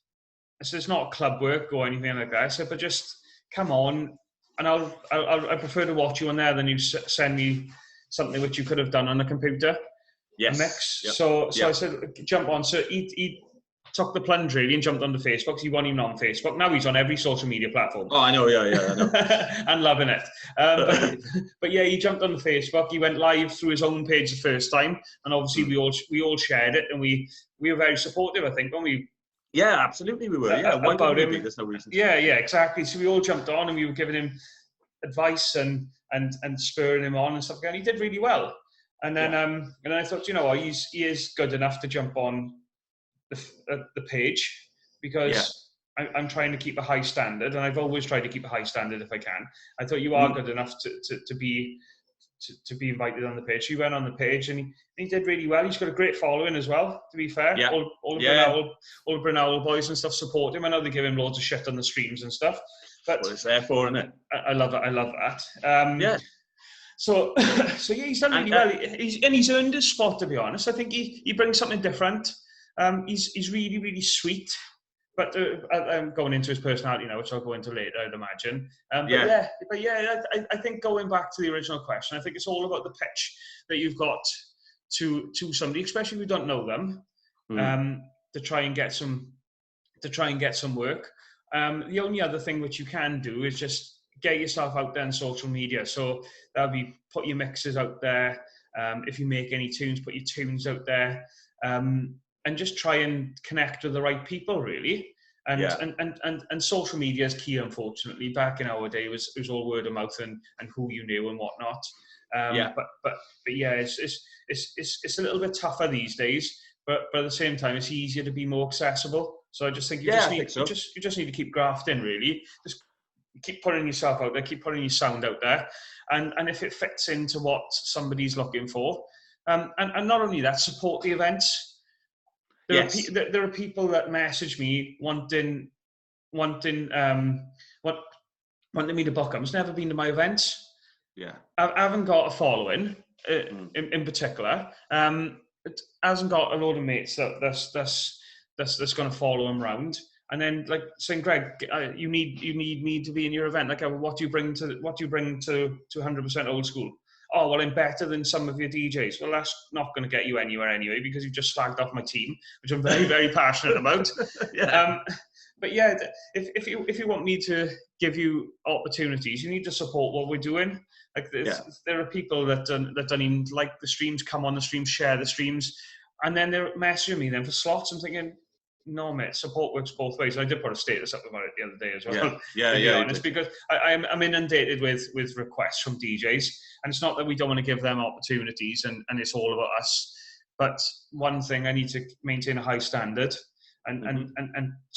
I said, it's not club work or anything like that. I said, but just come on, and I prefer to watch you on there than you send me something which you could have done on the computer. Yes. A mix. Yep. So I said, jump on. So he took the plunge really and jumped onto Facebook, because he wasn't even on Facebook. Now he's on every social media platform. Oh, I know, I know. And loving it. But yeah, he jumped onto Facebook. He went live through his own page the first time, and obviously we all shared it, and we were very supportive, I think, weren't we? Yeah, absolutely we were. Yeah, why about him. There's no reason. Yeah, exactly. So we all jumped on, and we were giving him advice and spurring him on and stuff. And he did really well. And then and I thought, you know what, he is good enough to jump on the page, because I'm trying to keep a high standard, and I've always tried to keep a high standard if I can. I thought you are good enough to be invited on the page. So he went on the page, and he did really well. He's got a great following as well, to be fair. Yeah. All the Brunel boys and stuff support him. I know they give him loads of shit on the streams and stuff. But what it's there for, isn't it? I love it. I love that. So yeah, he's done really well. He's earned his spot, to be honest. I think he brings something different. He's really, really sweet. But I'm going into his personality now, which I'll go into later, I'd imagine. I think going back to the original question, I think it's all about the pitch that you've got to somebody, especially if you don't know them, to try and get some work. The only other thing which you can do is just get yourself out there on social media. So that'll be put your mixes out there. If you make any tunes, put your tunes out there, and just try and connect with the right people, really. And social media is key, unfortunately. Back in our day, it was all word of mouth and who you knew and whatnot. But yeah, it's a little bit tougher these days. But at the same time, it's easier to be more accessible. So I just think you just need to keep grafting, really. Just keep putting yourself out there, keep putting your sound out there, and if it fits into what somebody's looking for, and not only that, support the events. There are people that message me wanting me to book them. It's never been to my events. Yeah, I haven't got a following in particular. It hasn't got a load of mates that's going to follow him round. And then, like, saying, Greg, you need me to be in your event. Like, what do you bring to 100% old school? Oh, well, I'm better than some of your DJs. Well, that's not going to get you anywhere anyway, because you've just slagged off my team, which I'm very, very passionate about. But yeah, if you want me to give you opportunities, you need to support what we're doing. Like, there are people that don't even like the streams, come on the streams, share the streams, and then they're messaging me then for slots. I'm thinking, no, mate, support works both ways. I did put a status up about it the other day as well. To be honest, because I'm inundated with requests from DJs, and it's not that we don't want to give them opportunities, and it's all about us. But one thing, I need to maintain a high standard, and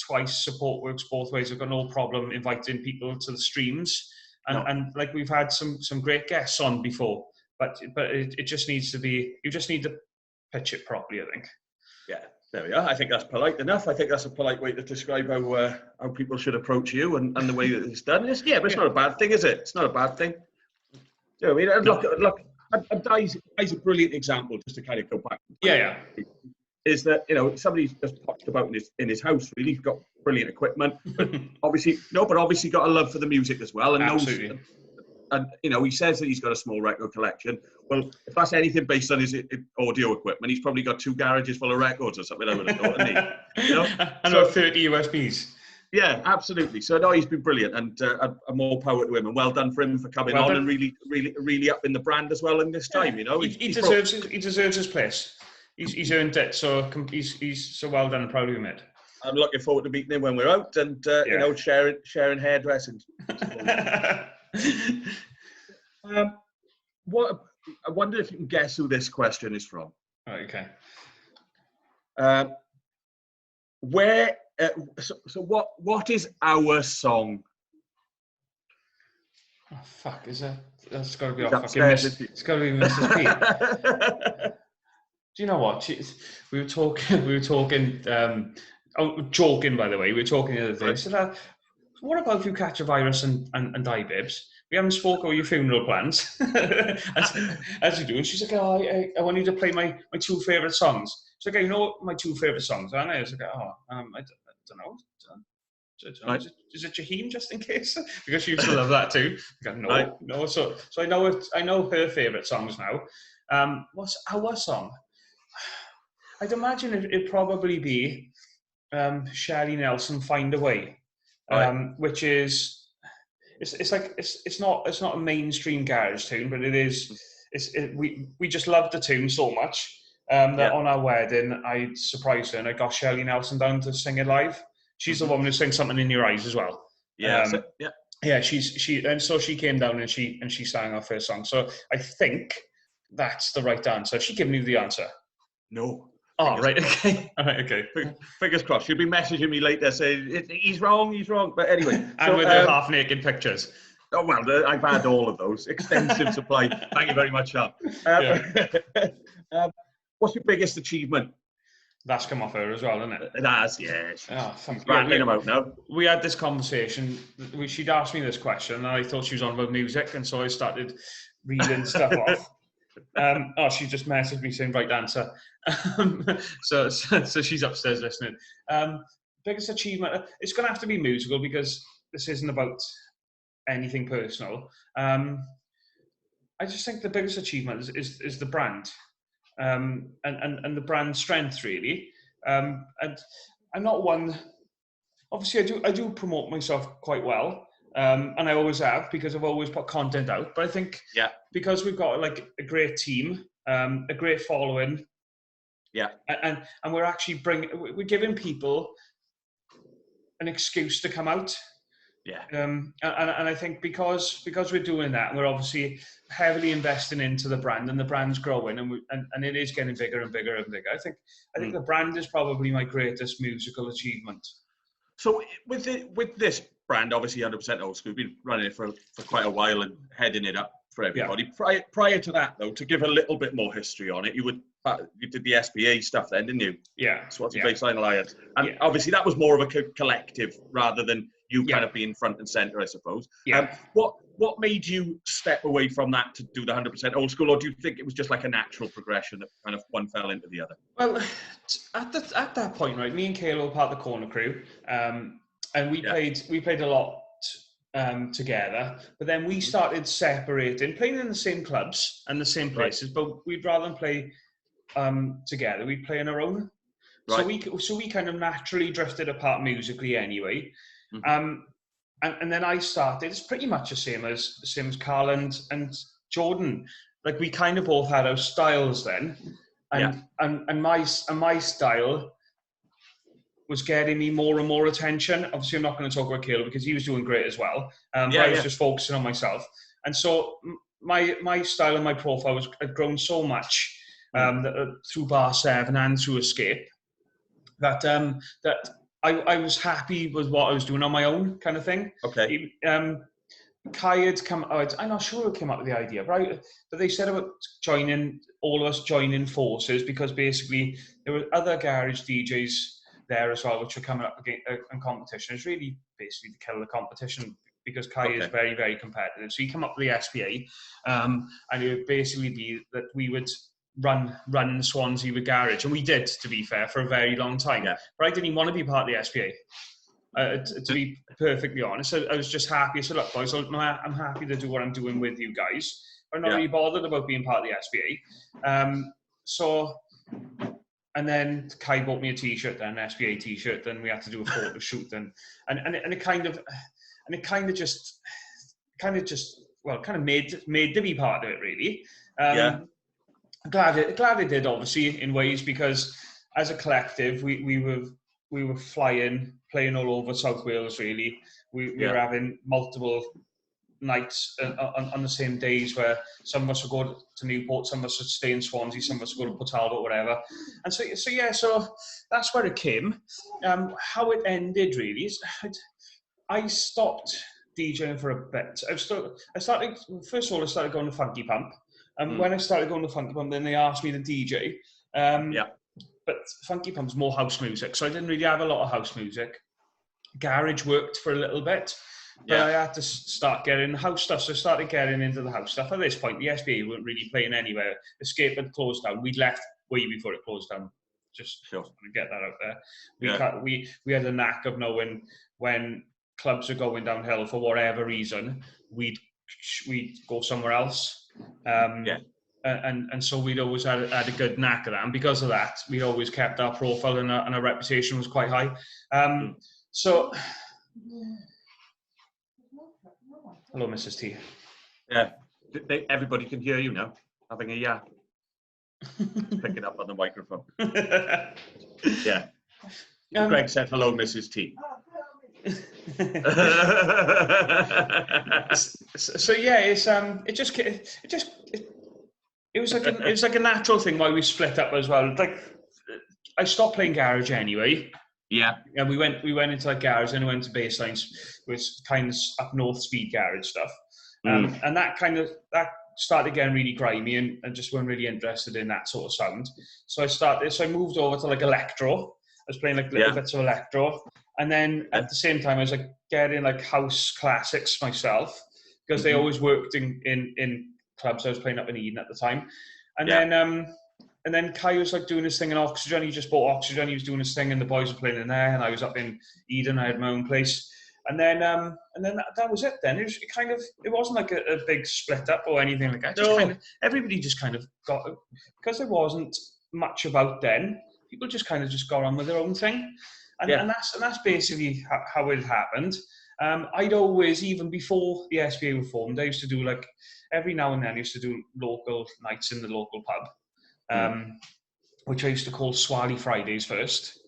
twice, support works both ways. I've got no problem inviting people to the streams, and like, we've had some great guests on before, but it just needs to be, you just need to pitch it properly, I think. Yeah. There we are. I think that's polite enough. I think that's a polite way to describe how people should approach you and the way that it's done. But it's not a bad thing, is it? It's not a bad thing. You know what I mean? Look, Di's a brilliant example, just to kind of go back. Is that, you know, somebody's just talked about in his house, really. He's got brilliant equipment, but obviously got a love for the music as well. And absolutely. And, you know, he says that he's got a small record collection. Well, if that's anything based on his audio equipment, he's probably got 2 garages full of records or something, I would have thought, hasn't he? You know? And 30 USBs. Yeah, absolutely. So, no, he's been brilliant, and more power to him, and well done for him for coming on and really, really, really up in the brand as well in this time, you know. He deserves his place. He's earned it, so he's so well done and proud of him, mate. I'm looking forward to meeting him when we're out and, you know, sharing hairdressing. what I wonder if you can guess who this question is from. Right, okay. Where? So what is our song? Oh, fuck, is that? That's got to be He's our fucking upstairs, Miss. It's got to be Mrs. P. Do you know what? We were talking. Joking, by the way. We were talking the other day. I said, "What about if you catch a virus and die, babes? We haven't spoke about your funeral plans." as you do. And she's like, "Oh, I want you to play my two favourite songs." She's like, "You know what my two favourite songs are?" And I was like, "Oh, I don't know. Right. Is it Jaheim, just in case?" Because she used to love that too. I go, Right. no. So I know her favourite songs now. What's our song? I'd imagine it'd probably be Shelley Nelson, "Find a Way," Right. which is it's not a mainstream garage tune, but it is. We just loved the tune so much that on our wedding I surprised her and I got Shelley Nelson down to sing it live. She's the woman who sings "Something in Your Eyes" as well. Yeah. Yeah, so she came down and she sang our first song. So I think that's the right answer. She gave me the answer. No. Oh, right. Okay. All right. Okay. Fingers crossed. She'll be messaging me later saying he's wrong. But anyway. And with her half-naked pictures. Oh well, I've had all of those. Extensive supply. Thank you very much, Sean. What's your biggest achievement? That's come off her as well, isn't it? It has, yeah. She's rattling them out now. We had this conversation. She'd asked me this question, and I thought she was on about music, and so I started reading stuff off. She just messaged me saying right answer. So she's upstairs listening. Biggest achievement, it's going to have to be musical because this isn't about anything personal. I just think the biggest achievement is the brand, and the brand strength really. And I'm not one. Obviously, I do promote myself quite well. And I always have because I've always put content out. But I think because we've got like a great team, a great following, and we're actually we're giving people an excuse to come out. And I think because we're doing that, we're obviously heavily investing into the brand, and the brand's growing, and it is getting bigger and bigger and bigger. I think the brand is probably my greatest musical achievement. So with this brand, obviously 100% old school, been running it for quite a while and heading it up for everybody. Prior to that, though, to give a little bit more history on it, you did the SBA stuff then, didn't you? Yeah. Swansea Baseline Alliance. And obviously that was more of a collective rather than you kind of being front and centre, I suppose. What made you step away from that to do the 100% old school, or do you think it was just like a natural progression that kind of one fell into the other? Well, at that point, right, me and Kayla were part of the Corner Crew, and we played a lot together, but then we started separating, playing in the same clubs and the same places, but we'd rather than play together, we'd play on our own. Right. So we kind of naturally drifted apart musically anyway. And then I started. It's pretty much the same as Carl and Jordan. Like we kind of both had our styles then, and my style was getting me more and more attention. Obviously, I'm not going to talk about Caleb because he was doing great as well. But I was just focusing on myself, and so my style and my profile had grown so much through Bar 7 and through Escape that I was happy with what I was doing on my own, kind of thing. Okay. Kai had come out, I'm not sure who came up with the idea, but they said about all of us joining forces because basically there were other garage DJs there as well, which were coming up in competition. It's really basically to kill the competition because Kai is very, very competitive. So he came up with the SPA, and it would basically be that we would run in Swansea with garage, and we did, to be fair, for a very long time. But I didn't even want to be part of the SPA. To be perfectly honest, I was just happy. I said, look, boys, I'm happy to do what I'm doing with you guys. I'm not really bothered about being part of the SPA. And then Kai bought me a T-shirt, then an SPA T-shirt, then we had to do a photo shoot, and it kind of just made to be part of it, really. Glad it did, obviously, in ways, because as a collective, we were playing all over South Wales, really. We were having multiple nights on the same days where some of us would go to Newport, some of us would stay in Swansea, some of us would go to Port Talbot, whatever. And so that's where it came. How it ended really is I stopped DJing for a bit. I started first of all, I started going to Funky Pump. And when I started going to Funky Pump, then they asked me to DJ. But Funky Pump's more house music, so I didn't really have a lot of house music. Garage worked for a little bit, but I had to start getting house stuff, so I started getting into the house stuff. At this point, the SBA weren't really playing anywhere. Escape had closed down. We'd left way before it closed down. Just to get that out there. We had a knack of knowing when clubs are going downhill for whatever reason, we'd go somewhere else. And so we'd always had a good knack of that. And because of that, we always kept our profile and our reputation was quite high. So, hello, Mrs. T. Yeah, everybody can hear you now, having a yap. Picking up on the microphone. Yeah. Greg said, hello, Mrs. T. So yeah, it was like a natural thing why we split up as well. Like I stopped playing garage anyway. Yeah. And we went into like garage and we went to basslines, which kind of up north speed garage stuff. And that started getting really grimy and just weren't really interested in that sort of sound. So I moved over to like electro. I was playing like little bits of electro. And then at the same time, I was like getting like house classics myself because they always worked in clubs. I was playing up in Eden at the time. And then Kai was like doing his thing in Oxygen. He just bought Oxygen. He was doing his thing and the boys were playing in there. And I was up in Eden. I had my own place. And then that was it then. It wasn't like a big split up or anything like that. Everybody just kind of got, because there wasn't much about then, people just kind of just got on with their own thing. And that's basically how it happened. I'd always, even before the SBA were formed, I used to do like, every now and then I used to do local nights in the local pub, which I used to call Swally Fridays first.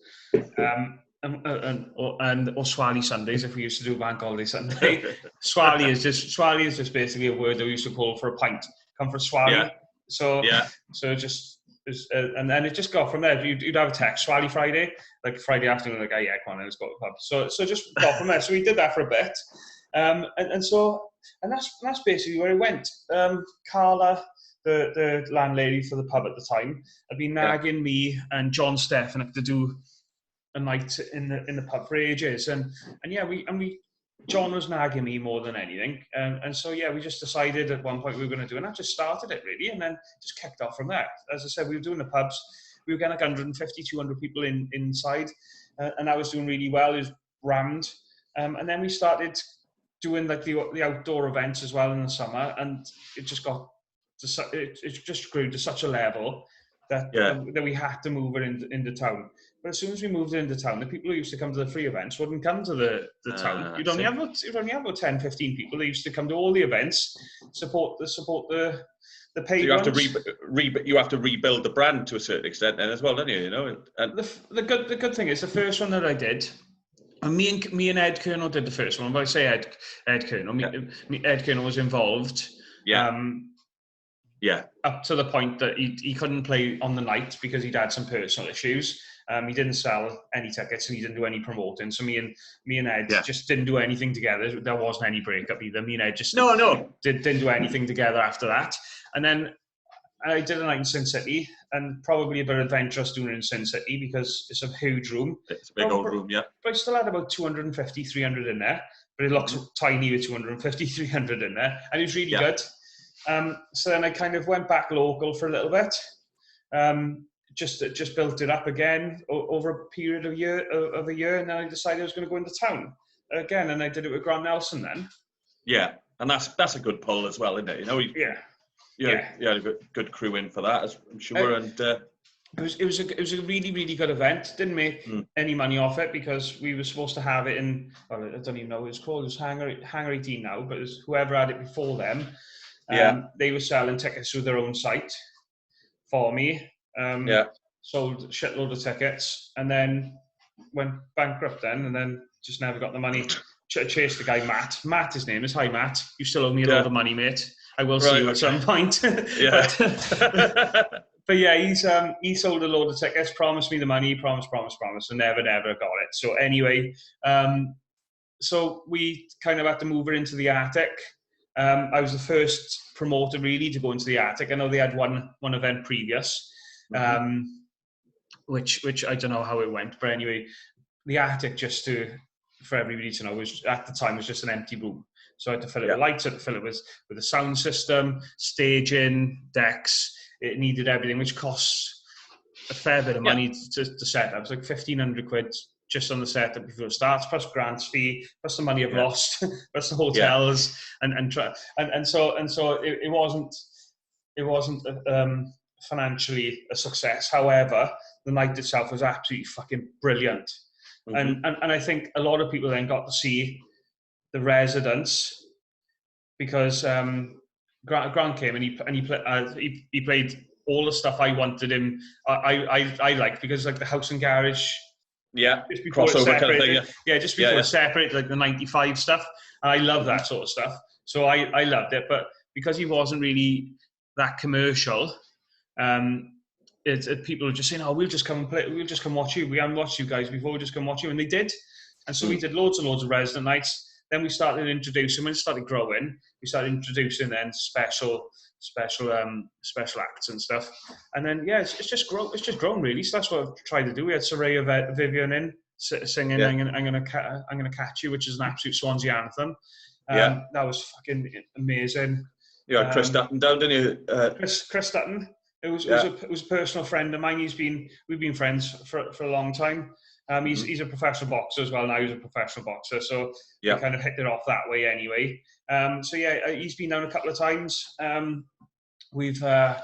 Or Swally Sundays if we used to do Bank Holiday Sunday. Swally is just basically a word that we used to call for a pint. Come for a Swally. And then it just got from there. You'd have a text, Swally Friday, like Friday afternoon, like, yeah, come on, let's go to the pub. So just got from there. So we did that for a bit. And that's basically where it went. Carla, the landlady for the pub at the time, had been nagging me and John Stefan to do a night in the pub for ages, and John was nagging me more than anything, and so we just decided at one point we were going to do it, and that just started it really, and then just kicked off from there. As I said, we were doing the pubs, we were getting like 150, 200 people inside, and that was doing really well. It was rammed, and then we started doing like the outdoor events as well in the summer, and it just grew to such a level that we had to move it into town. But as soon as we moved into town, the people who used to come to the free events wouldn't come to the town. You'd only have about 10, 15 people. They used to come to all the events, support the paid so you have ones. you have to rebuild the brand to a certain extent then as well, don't you? You know. And the good thing is the first one that I did. And me and Ed Colonel did the first one. But I say Ed Colonel. Ed Colonel was involved. Up to the point that he couldn't play on the night because he'd had some personal issues. He didn't sell any tickets and he didn't do any promoting. So me and Ed just didn't do anything together. There wasn't any breakup either. Me and Ed just didn't do anything together after that. And then I did a night in Sin City, and probably a bit adventurous doing it in Sin City because it's a huge room. It's a big old room, yeah. But I still had about 250, 300 in there. But it looks tiny with 250, 300 in there. And it was really good. So then I kind of went back local for a little bit. Just built it up again over a period of a year, and then I decided I was going to go into town again, and I did it with Grant Nelson then. Yeah, and that's a good pull as well, isn't it? You know, you had a good crew in for that, I'm sure, and it was a really, really good event. Didn't make any money off it because we were supposed to have it in. Well, I don't even know what it's called. It was Hangar 18 now, but it was whoever had it before them. They were selling tickets through their own site for me. Sold a shitload of tickets and then went bankrupt then, and then just never got the money. chased the guy, Matt. Matt, his name is. Hi, Matt. You still owe me a lot of money, mate. I will see you at some point. Yeah. But yeah, he sold a load of tickets, promised me the money, promised, and never got it. So anyway, so we kind of had to move her into the attic. I was the first promoter really to go into the attic. I know they had one event previous, which I don't know how it went, but anyway, the attic, for everybody to know, was at the time was just an empty room. So I had to fill it with lights, I had to fill it with a sound system, staging, decks. It needed everything, which costs a fair bit of money to set up. It was like 1,500 quid just on the setup before it starts, plus grants fee, plus the money I've lost, plus the hotels, and so it wasn't financially a success. However, the night itself was absolutely fucking brilliant, and I think a lot of people then got to see the residents because Grant came and he played all the stuff I wanted him. I liked, because like the house and garage. Yeah, just before crossover it kind of thing. Just before it separated, like the 95 stuff. And I love that sort of stuff. So I loved it. But because he wasn't really that commercial, people were just saying, "Oh, we'll just come and play. We'll just come watch you. We haven't watched you guys before. We'll just come watch you." And they did. And so we did loads and loads of resident nights. Then we started introducing. When it started growing, we started introducing then special acts and stuff. And then it's just grown. It's just grown really. So that's what I've tried to do. We had Soraya Vivian in singing "I'm gonna catch you," which is an absolute Swansea anthem. That was fucking amazing. Yeah, Chris Dutton down, didn't you? Chris Dutton. It was a personal friend of mine. We've been friends for a long time. He's a professional boxer as well. Now he's a professional boxer, so we kind of hit it off that way anyway. He's been down a couple of times. We've had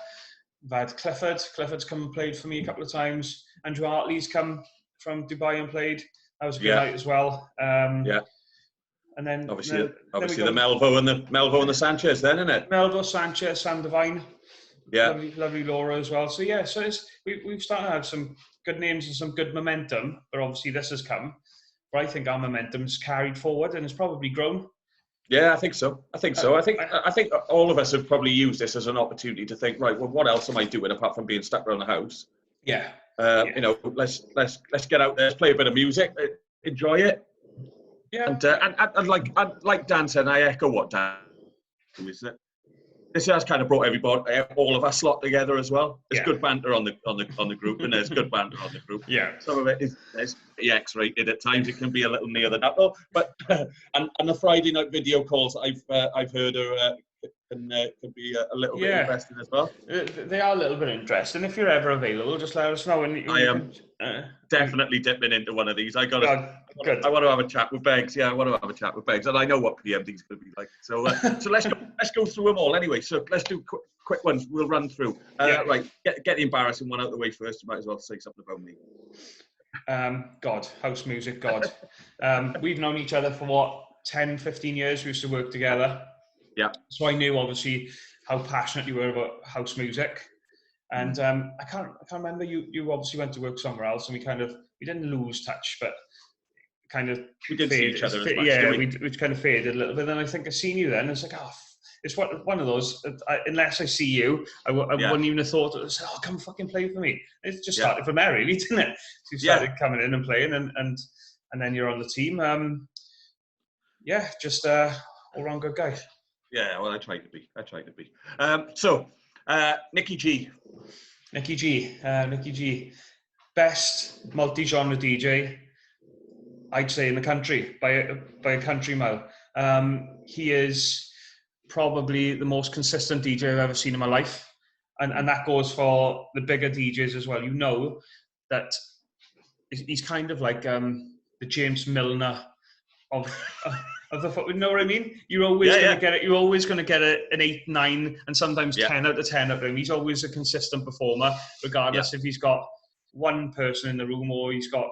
Clifford. Clifford's come and played for me a couple of times. Andrew Hartley's come from Dubai and played. That was a good night as well. And then obviously the Melvo and the Sanchez, then, isn't it? Melvo, Sanchez, Sam Devine. Yeah, lovely Laura as well. So we've started to have some good names and some good momentum. But obviously this has come. But I think our momentum's carried forward and it's probably grown. Yeah, I think so. I think all of us have probably used this as an opportunity to think, right, well, what else am I doing apart from being stuck around the house? Yeah. You know, let's get out there, let's play a bit of music, enjoy it. Yeah. And like Dan said, and I echo what Dan is that this has kind of brought everybody, all of us lot together as well. There's good banter on the group, and there's good banter on the group. Yeah. Some of it is X-rated at times. It can be a little near the knuckle, but and the Friday night video calls I've heard can be a little bit interesting as well. They are a little bit interesting. If you're ever available, just let us know. I am definitely dipping into one of these. I want to have a chat with Beggs. Yeah, I want to have a chat with Beggs, and I know what PMD's going to be like. So let's go through them all anyway. So let's do quick ones. We'll run through. Right, get the embarrassing one out of the way first. You might as well say something about me. House music, God. We've known each other for what, 10, 15 years. We used to work together. Yeah. So I knew obviously how passionate you were about house music, and I can't remember. You obviously went to work somewhere else, and we didn't lose touch, but kind of we did see each other as much. Yeah, we kind of faded a little bit. And I think I seen you then. It's like, it's one of those. Unless I see you, I wouldn't even have thought. Come fucking play for me. It just started from there, really, didn't it? So you started coming in and playing, and then you're on the team. Just all round good guy. Yeah, well, I tried to be. Nicky G, best multi-genre DJ, I'd say, in the country by a country mile. He is probably the most consistent DJ I've ever seen in my life, and that goes for the bigger DJs as well. You know that he's kind of like the James Milner of the, you know what I mean? You're always going to get it. You're always going to get an 8, 9, and sometimes 10 out of 10 of him. He's always a consistent performer, regardless if he's got one person in the room or he's got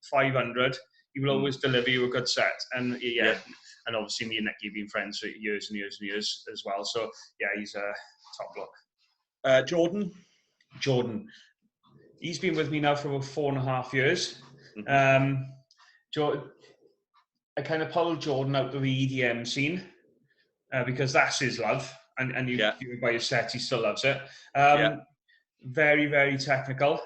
500. He will always deliver you a good set. And and obviously me and Nicky have been friends for years and years and years as well. So he's a top bloke. Jordan. He's been with me now for about 4.5 years. Jordan. I kind of pulled Jordan out of the EDM scene because that's his love, and you buy his set, he still loves it. Very, very technical.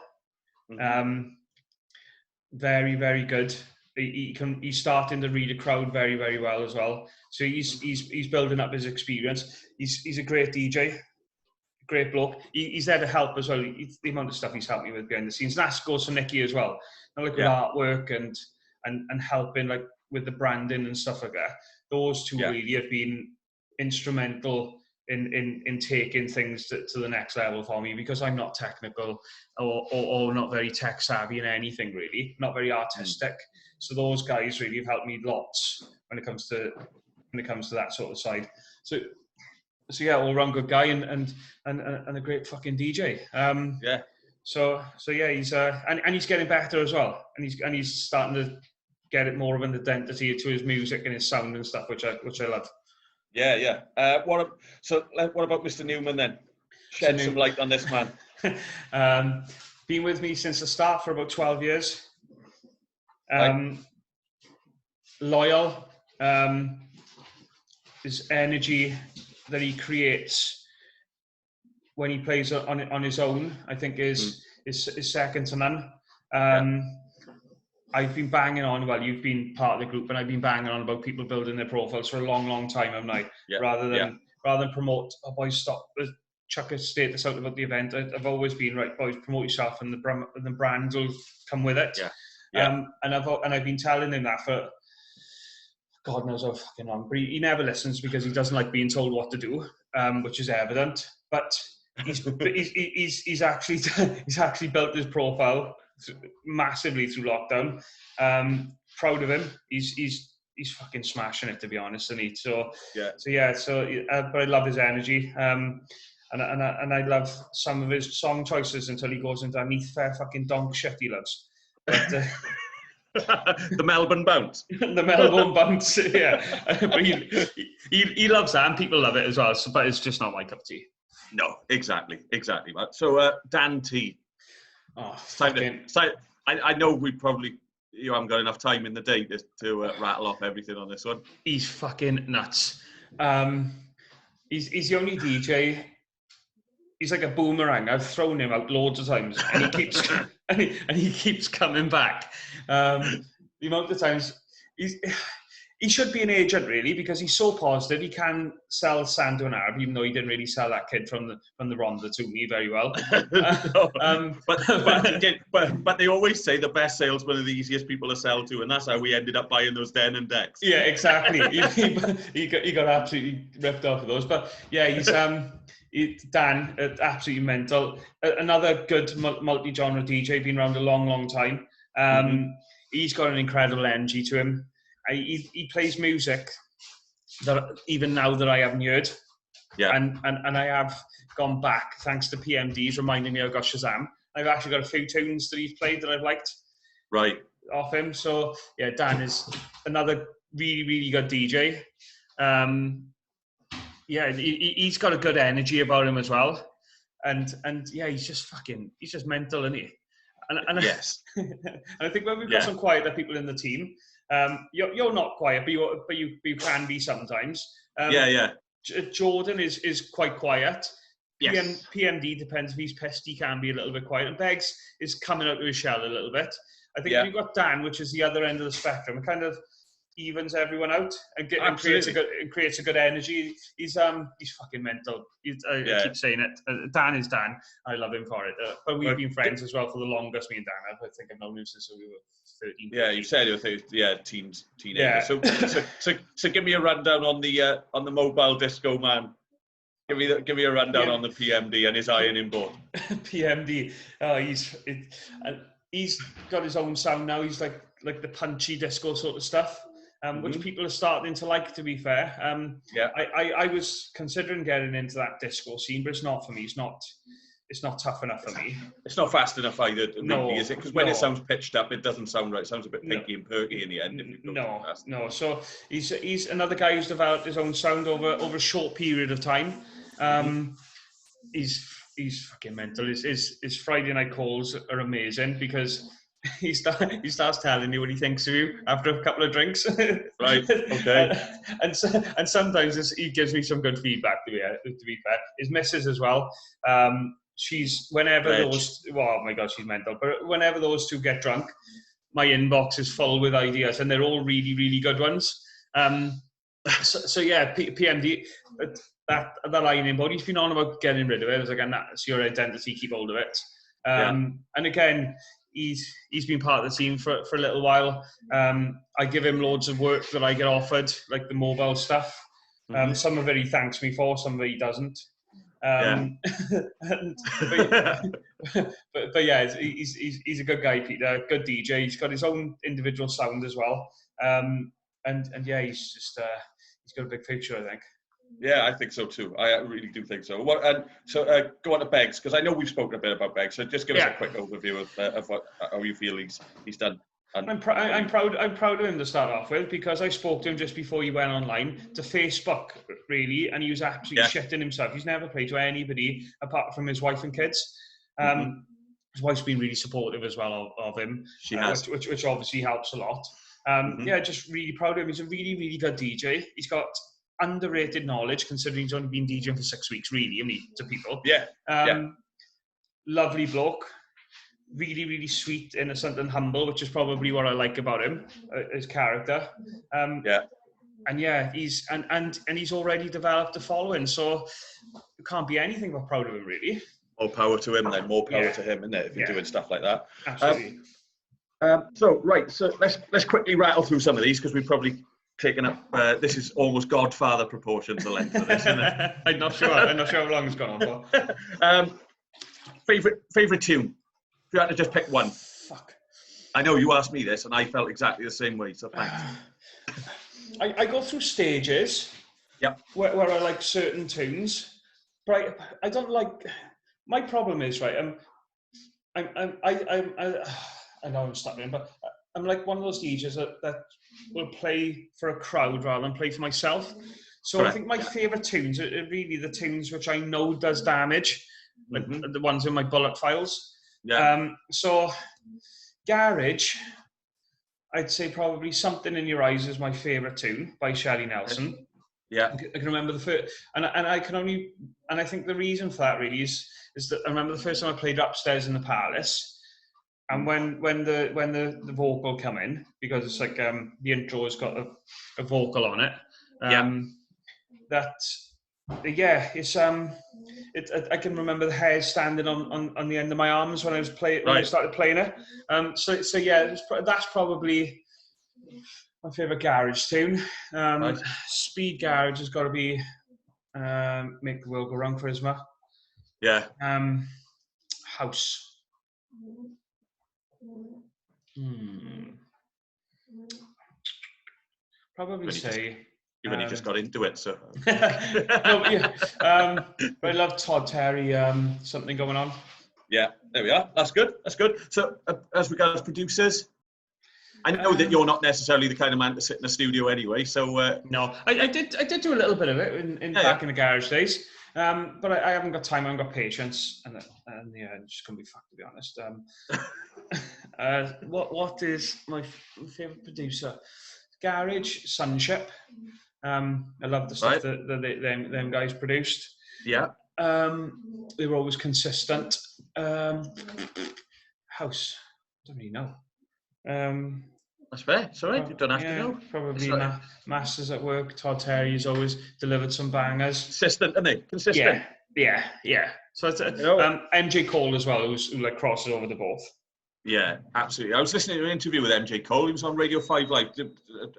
Very, very good. He's starting to read a crowd very, very well as well. So he's building up his experience. He's a great DJ, great bloke. He's there to help as well. The amount of stuff he's helped me with behind the scenes. And that goes for Nicky as well. Not like with artwork and helping like with the branding and stuff like that. Those two really have been instrumental in taking things to the next level for me, because I'm not technical or not very tech savvy in anything really, not very artistic. So those guys really have helped me lots when it comes to that sort of side. So yeah, all round good guy and a great fucking DJ. So yeah, he's and he's getting better as well, and he's starting to get it more of an identity to his music and his sound and stuff, which I love. What about Mr. Newman then? Shed some light on this man. Been with me since the start for about 12 years. Loyal. His energy that he creates when he plays on his own, I think is second to none. I've been banging on, well, you've been part of the group, and I've been banging on about people building their profiles for a long, long time, haven't I? Rather than promote, oh, boys, stop, chuck a status out about the event. I've always been, right, boys, promote yourself, and the brand will come with it. And I've been telling him that for God knows how fucking long. But he never listens because he doesn't like being told what to do, which is evident. But he's actually built his profile massively through lockdown. Proud of him. He's fucking smashing it, to be honest, isn't he? But I love his energy. And I love some of his song choices until he goes into that neath fair fucking donk shit he loves. But, the Melbourne Bounce. The Melbourne Bounce, yeah. But he loves that, and people love it as well. So, but it's just not my cup of tea. No, exactly. So, Dan T. Oh, I know we probably haven't got enough time in the day to rattle off everything on this one. He's fucking nuts. He's the only DJ. He's like a boomerang. I've thrown him out loads of times, and he keeps he keeps coming back. The amount of times he should be an agent really, because he's so positive. He can sell sand to an Arab, even though he didn't really sell that kid from the Rhondda to me very well. But they always say the best salesmen are the easiest people to sell to, and that's how we ended up buying those Den and decks. Yeah, exactly. he got absolutely ripped off of those. But yeah, he's Dan, absolutely mental. Another good multi-genre DJ, been around a long, long time. He's got an incredible energy to him. He plays music that even now that I haven't heard. And I have gone back, thanks to PMDs reminding me I've got Shazam. I've actually got a few tunes that he's played that I've liked. Right. Off him. So yeah, Dan is another really, really good DJ. He's got a good energy about him as well. And yeah, he's just mental, isn't he? And yes. And I think when we've got some quieter people in the team, you're not quiet, but you can be sometimes. Jordan is quite quiet. Yes. PMD depends if he's pissed, he can be a little bit quiet. And Beggs is coming out of his shell a little bit. I think when you've got Dan, which is the other end of the spectrum, it kind of evens everyone out and creates a good energy. He's fucking mental. I keep saying it. Dan is Dan. I love him for it. But we've been friends as well for the longest. Me and Dan, I think I've known him since we were 13. Yeah, you said you were teenager. Yeah. So give me a rundown on the mobile disco man. Give me a rundown on the PMD and his ironing board. PMD. Oh, he's got his own sound now. He's like the punchy disco sort of stuff. Which people are starting to like, to be fair. I was considering getting into that disco scene, but it's not for me. It's not tough enough for me. It's not fast enough either, really, is it? Because when it sounds pitched up, it doesn't sound right. It sounds a bit pinky and perky in the end. No. So he's another guy who's developed his own sound over a short period of time. He's fucking mental. His Friday night calls are amazing because he starts telling you what he thinks of you after a couple of drinks. Right. Okay. and sometimes he gives me some good feedback. To be fair, his missus as well. She's whenever those. Oh my God, she's mental. But whenever those two get drunk, my inbox is full with ideas, and they're all really, really good ones. So yeah, PMD. That line in body, he's been on about getting rid of it. It's like, that's your identity, keep hold of it. And again, he's been part of the team for a little while. I give him loads of work that I get offered, like the mobile stuff. Some of it he thanks me for, some of it he doesn't. But yeah, he's a good guy, Peter. Good DJ. He's got his own individual sound as well. And yeah, he's got a big future, I think. Yeah, I think so too. I really do think so. Go on to Beggs, because I know we've spoken a bit about Beggs. So just give us a quick overview of how you feel he's done. And I'm proud of him to start off with, because I spoke to him just before he went online to Facebook, really, and he was absolutely shitting himself. He's never played to anybody apart from his wife and kids. His wife's been really supportive as well of him, she has, which obviously helps a lot. Yeah, just really proud of him. He's a really, really good DJ. He's got underrated knowledge, considering he's only been DJing for 6 weeks, really, to people. Lovely bloke, really, really sweet, innocent, and humble, which is probably what I like about him, his character. And yeah, he's already developed a following, so you can't be anything but proud of him, really. More power to him, then. More power to him, isn't it? If you're doing stuff like that. Absolutely. So let's quickly rattle through some of these, because we've probably taken up. This is almost Godfather proportions, the length of this, isn't it? I'm not sure how long it's gone on for. Favorite tune? If you had to just pick one. Fuck. I know you asked me this, and I felt exactly the same way. So thanks. I go through stages. Where I like certain tunes, but I don't like. My problem is, right. I know I'm stuttering, but I'm like one of those DJs that will play for a crowd rather than play for myself. So correct. I think my favourite tunes are really the tunes which I know does damage, like the ones in my bullet files. So garage, I'd say probably Something in Your Eyes is my favourite tune by Shelley Nelson. I can remember the first, and I think the reason for that really is that I remember the first time I played Upstairs in the Palace. And when the vocal come in, because it's like the intro has got a vocal on it. I can remember the hair standing on the end of my arms when I was when I started playing it. So yeah, that's probably my favourite garage tune. Speed garage has got to be Make the World Go Round for Isma. House. Probably say you've only just got into it, so. But I love Todd Terry. Something Going On. Yeah, there we are. That's good. So, as regards producers, I know that you're not necessarily the kind of man to sit in a studio anyway. So no, I did do a little bit of it back in the garage days. But I haven't got time. I haven't got patience, and yeah, I'm just gonna be fucked, to be honest. What is my favorite producer? Garage, Sunship. I love the stuff that them guys produced. They were always consistent. House, don't really know. That's fair. Sorry, you don't have to know. Probably Masters at Work. Todd Terry's always delivered some bangers. Consistent, isn't he? Consistent. Yeah. So it's MJ Cole as well, who like crosses over the both. Yeah, absolutely. I was listening to an interview with MJ Cole. He was on Radio 5 Live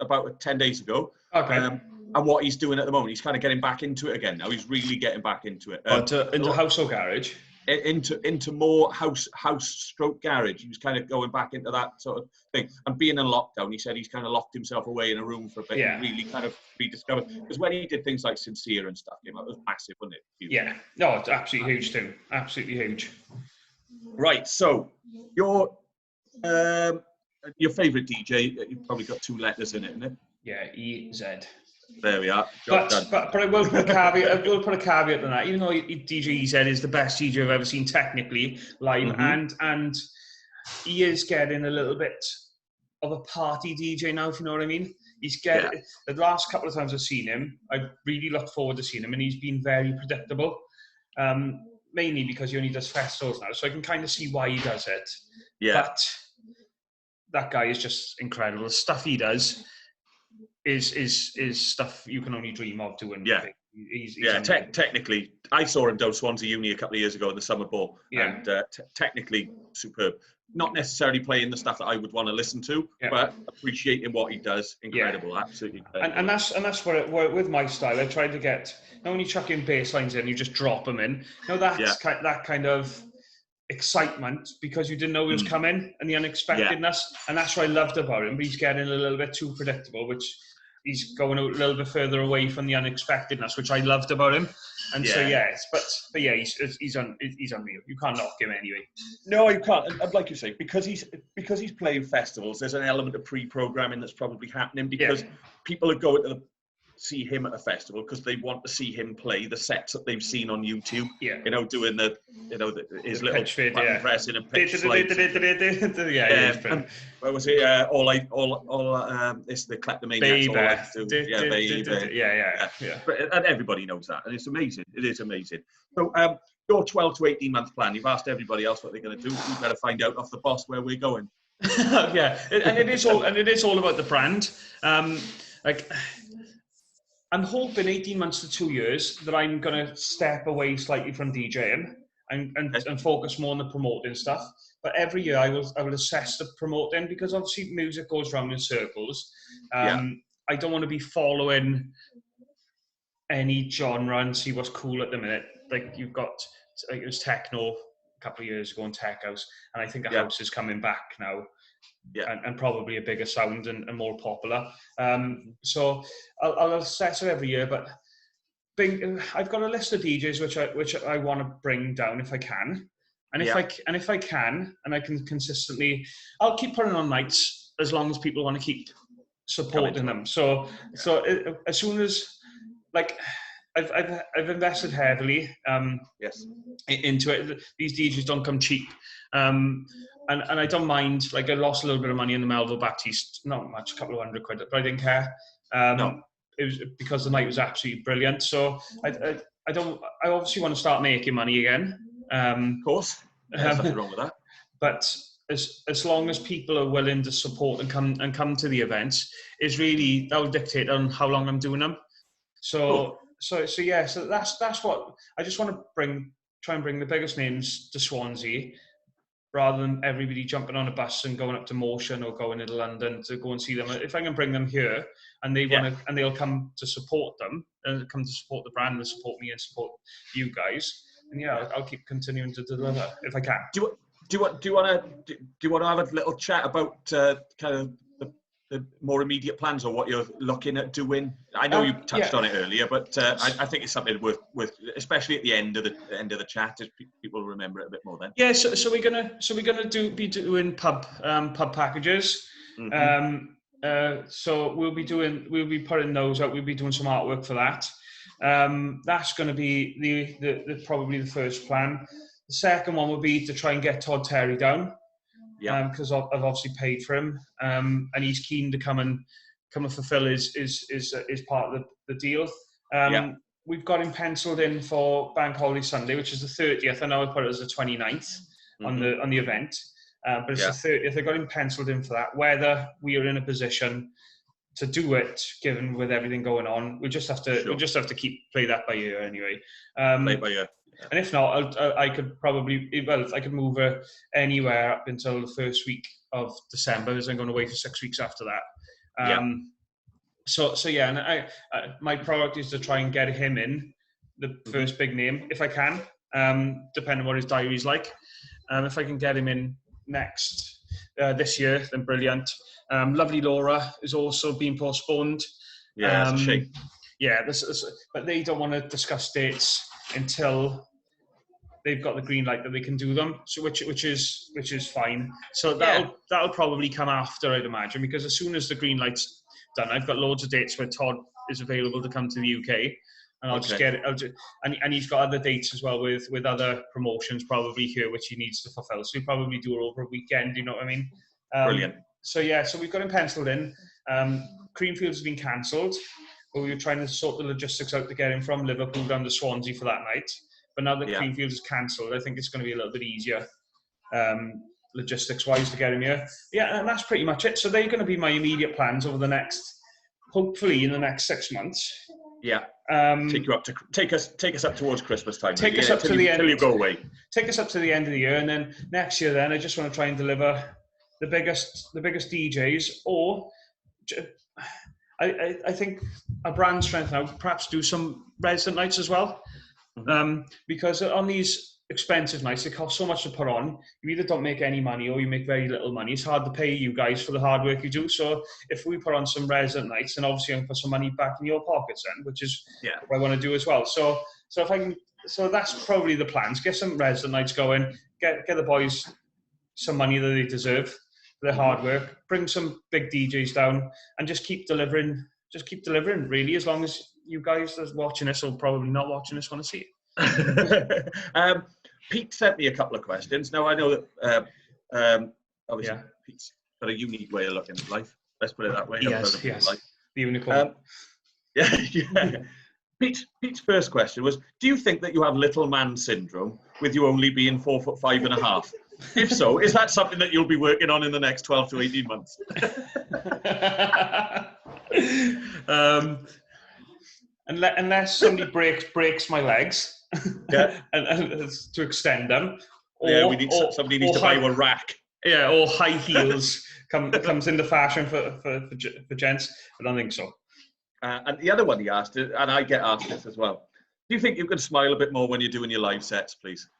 about 10 days ago. Okay. And what he's doing at the moment, he's kind of getting back into it again now. He's really getting back into it. Into house or garage? Into more house stroke garage. He was kind of going back into that sort of thing. And being in lockdown, he said he's kind of locked himself away in a room for a bit and really kind of rediscovered. Because when he did things like Sincere and stuff, it was massive, wasn't it? Huge. Yeah. No, it's absolutely huge too. Absolutely huge. Right. So your favourite DJ, you've probably got 2 letters in it, isn't it? Yeah, EZ. There we are. But I will put a caveat. I will put a caveat on that. Even though DJ EZ is the best DJ I've ever seen technically live, and he is getting a little bit of a party DJ now, if you know what I mean. He's getting the last couple of times I've seen him, I really look forward to seeing him, and he's been very predictable. Mainly because he only does festivals now, so I can kind of see why he does it. Yeah. But that guy is just incredible. The stuff he does is stuff you can only dream of doing. Yeah. He's technically, I saw him down Swansea Uni a couple of years ago in the Summer Ball, and technically superb. Not necessarily playing the stuff that I would want to listen to, but appreciating what he does. Incredible, absolutely incredible. And that's where with my style, I tried to get not only chuck in bass lines in, you just drop them in. Now that's that kind of excitement, because you didn't know he was coming, and the unexpectedness, and that's what I loved about him. But he's getting a little bit too predictable, which he's going a little bit further away from the unexpectedness, which I loved about him. And he's unreal. You can't knock him anyway. No, you can't. And like you say, because he's playing festivals, there's an element of pre-programming that's probably happening, because people are going to see him at a festival because they want to see him play the sets that they've seen on YouTube. Yeah. You know, doing his little pitch fit, button pressing and pitch slides. And what was it? It's the kleptomaniacs. And everybody knows that, and it's amazing. It is amazing. So, your 12 to 18 month plan. You've asked everybody else what they're going to do. You better find out off the boss where we're going. And it is all about the brand. I'm hoping 18 months to 2 years that I'm going to step away slightly from DJing and focus more on the promoting stuff. But every year I will assess the promoting, because obviously music goes round in circles. I don't want to be following any genre and see what's cool at the minute. Like you've got, like it was techno a couple of years ago and tech house, and I think the house is coming back now. And probably a bigger sound and more popular. So I'll assess it every year, but I've got a list of DJs which I want to bring down if I can, and if I can, and I can consistently, I'll keep putting on nights as long as people want to keep supporting them. So as soon as, like, I've invested heavily into it. These DJs don't come cheap. And I don't mind, like I lost a little bit of money in the Melville Baptiste, not much, a couple of £100, but I didn't care. It was because the night was absolutely brilliant. So I obviously want to start making money again. Of course, there's nothing wrong with that. But as long as people are willing to support and come to the events, that will dictate on how long I'm doing them. So that's what I just want to try and bring the biggest names to Swansea, rather than everybody jumping on a bus and going up to Motion or going into London to go and see them. If I can bring them here, and and they'll come to support them, and come to support the brand and support me and support you guys, and I'll keep continuing to deliver if I can. Do you want to have a little chat about kind of the more immediate plans, or what you're looking at doing? I know you touched on it earlier, but I think it's something worth, especially at the end of the chat, as people remember it a bit more then. Yeah, so we're gonna be doing pub packages. So we'll be putting those out. We'll be doing some artwork for that. That's going to be the probably the first plan. The second one would be to try and get Todd Terry down. Because I've obviously paid for him, and he's keen to come and fulfil his part of the deal. We've got him penciled in for Bank Holiday Sunday, which is the 30th. I know I put it as the 29th on the event, but it's the 30th. I got him penciled in for that. Whether we are in a position to do it, given with everything going on, we just have to keep play that by ear anyway. Play by ear. And if not, I could probably, I could move her anywhere up until the first week of December, because I'm going away for 6 weeks after that. And my priority is to try and get him in, the first big name, if I can, depending on what his diary's like. If I can get him in this year, then brilliant. Lovely Laura is also being postponed. Yeah, that's a shame. Yeah, but they don't want to discuss dates until they've got the green light that they can do them. So which is fine. So that'll probably come after, I'd imagine, because as soon as the green light's done, I've got loads of dates where Todd is available to come to the UK. and I'll just get it. And he's got other dates as well with other promotions probably here, which he needs to fulfill. So we probably do it over a weekend. You know what I mean? Brilliant. So we've got him penciled in. Creamfields has been cancelled, but we were trying to sort the logistics out to get him from Liverpool down to Swansea for that night. But now that Creamfields is cancelled, I think it's going to be a little bit easier. Logistics-wise to get him here. Yeah, and that's pretty much it. So they're going to be my immediate plans over the next, hopefully in the next 6 months. Yeah. Take us up towards Christmas time. Take us up to the end. Till you go away. Take us up to the end of the year, and then next year, then I just want to try and deliver the biggest DJs, or I think a brand strength now. Perhaps do some resident nights as well, because on these expensive nights, they cost so much to put on. You either don't make any money or you make very little money. It's hard to pay you guys for the hard work you do. So if we put on some resident nights, then obviously I'm going to put some money back in your pockets then, which is what I want to do as well. So if I can, so that's probably the plans. Get some resident nights going, get the boys some money that they deserve for their hard work, bring some big DJs down, and just keep delivering. Just keep delivering, really, as long as you guys that's watching this or probably not watching this want to see it. Pete sent me a couple of questions. Now I know that obviously Pete's got a unique way of looking at life. Let's put it that way. Yes. The unicorn. Pete's first question was: do you think that you have little man syndrome with you only being 4'5.5"? If so, is that something that you'll be working on in the next 12 to 18 months? Unless somebody breaks my legs, and to extend them, or somebody needs to buy you a rack. Yeah, or high heels comes into fashion for gents. I don't think so. And the other one he asked, and I get asked this as well: do you think you can smile a bit more when you're doing your live sets, please?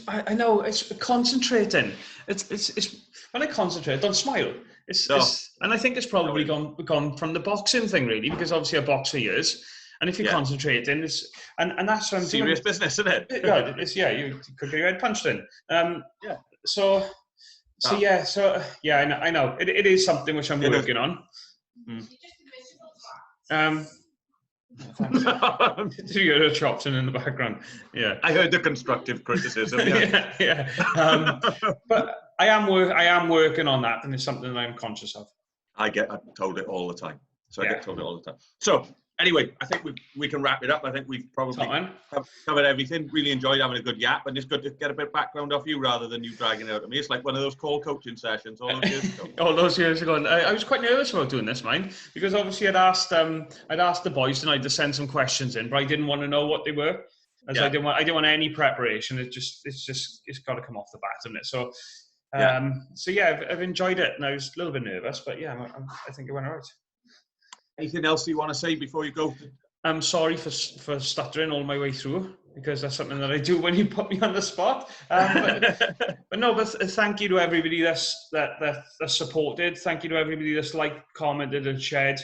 I know it's concentrating. It's when I concentrate, I don't smile. And I think it's probably gone from the boxing thing really, because obviously I boxed for years. And if you're concentrating, and that's what I'm serious doing. Business, isn't it? You could get your head punched in. I know. It is something which I'm working on. Thanks. You hear a chopping in the background. Yeah, I heard the constructive criticism. But I am working on that, and it's something that I'm conscious of. I get told it all the time. I get told it all the time. So anyway, I think we can wrap it up. I think we've probably covered everything. Really enjoyed having a good yap, and it's good to get a bit of background off you rather than you dragging it out of me. It's like one of those call coaching sessions all those years ago. All those years ago. And I was quite nervous about doing this, mind, because obviously I'd asked the boys tonight to send some questions in, but I didn't want to know what they were. I didn't want any preparation. It's got to come off the bat, isn't it? So I've enjoyed it, and I was a little bit nervous, but I think it went all right. Anything else you want to say before you go? I'm sorry for stuttering all my way through, because that's something that I do when you put me on the spot. But thank you to everybody that's supported. Thank you to everybody that's liked, commented, and shared.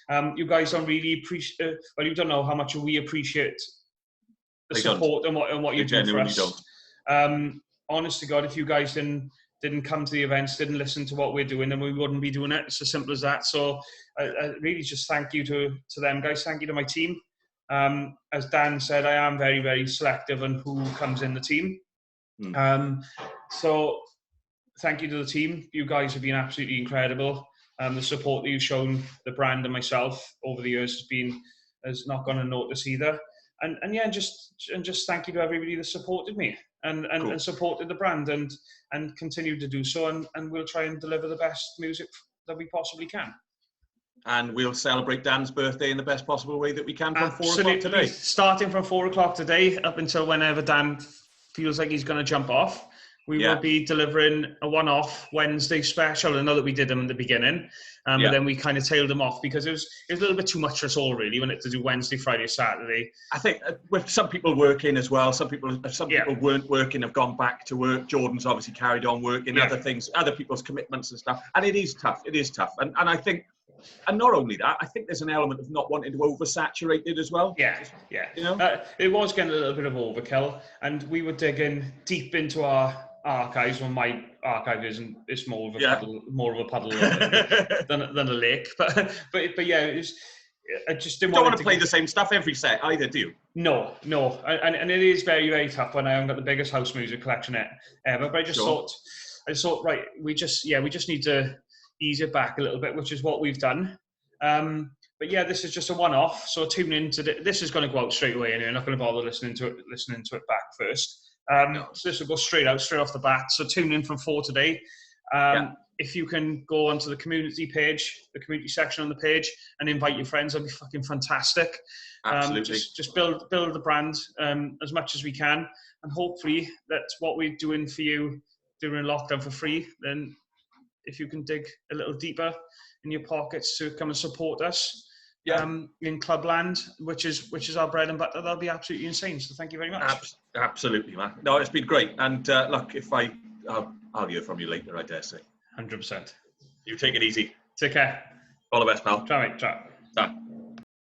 You guys don't really appreciate. Well, you don't know how much we appreciate the support and what you do for us. Honest to God, if you guys didn't come to the events, didn't listen to what we're doing, then we wouldn't be doing it. It's as simple as that. So I really just thank you to them guys. Thank you to my team. As Dan said, I am very, very selective on who comes in the team. So thank you to the team. You guys have been absolutely incredible. The support that you've shown the brand and myself over the years has not gone unnoticed either. And just thank you to everybody that supported me and supported the brand and continue to do so, and we'll try and deliver the best music that we possibly can. And we'll celebrate Dan's birthday in the best possible way that we can from 4 o'clock today. Starting from 4 o'clock today up until whenever Dan feels like he's going to jump off. We will be delivering a one-off Wednesday special. I know that we did them in the beginning, but then we kind of tailed them off because it was a little bit too much for us all, really, when it to do Wednesday, Friday, Saturday. I think with some people working as well, some people weren't working, have gone back to work. Jordan's obviously carried on working, other things, other people's commitments and stuff. And it is tough. It is tough. And I think, and not only that, I think there's an element of not wanting to oversaturate it as well. Yeah. You know? It was getting a little bit of overkill, and we were digging deep into our archives. When my archive is more of a puddle than a lake. But yeah, I just didn't You don't want want to play the same stuff every set either, do you? No, and it is very, very tough when I haven't got the biggest house music collection ever. But I just thought, right, we just need to ease it back a little bit, which is what we've done. But yeah, this is just a one-off. So tune in to this is going to go out straight away, anyway. I'm not going to bother listening to it back first. So this will go straight off the bat. So tune in from 4 today. If you can go onto the community page, the community section on the page, and invite your friends, that'd be fucking fantastic. Absolutely. Just build the brand as much as we can, and hopefully that's what we're doing for you during lockdown for free. Then, if you can dig a little deeper in your pockets to come and support us in Clubland, which is our bread and butter, that'll be absolutely insane. So thank you very much. Absolutely, man. No, it's been great. And look, I'll hear from you later, I dare say. 100%. You take it easy. Take care. All the best, pal. Ciao, mate. Ciao. Ciao.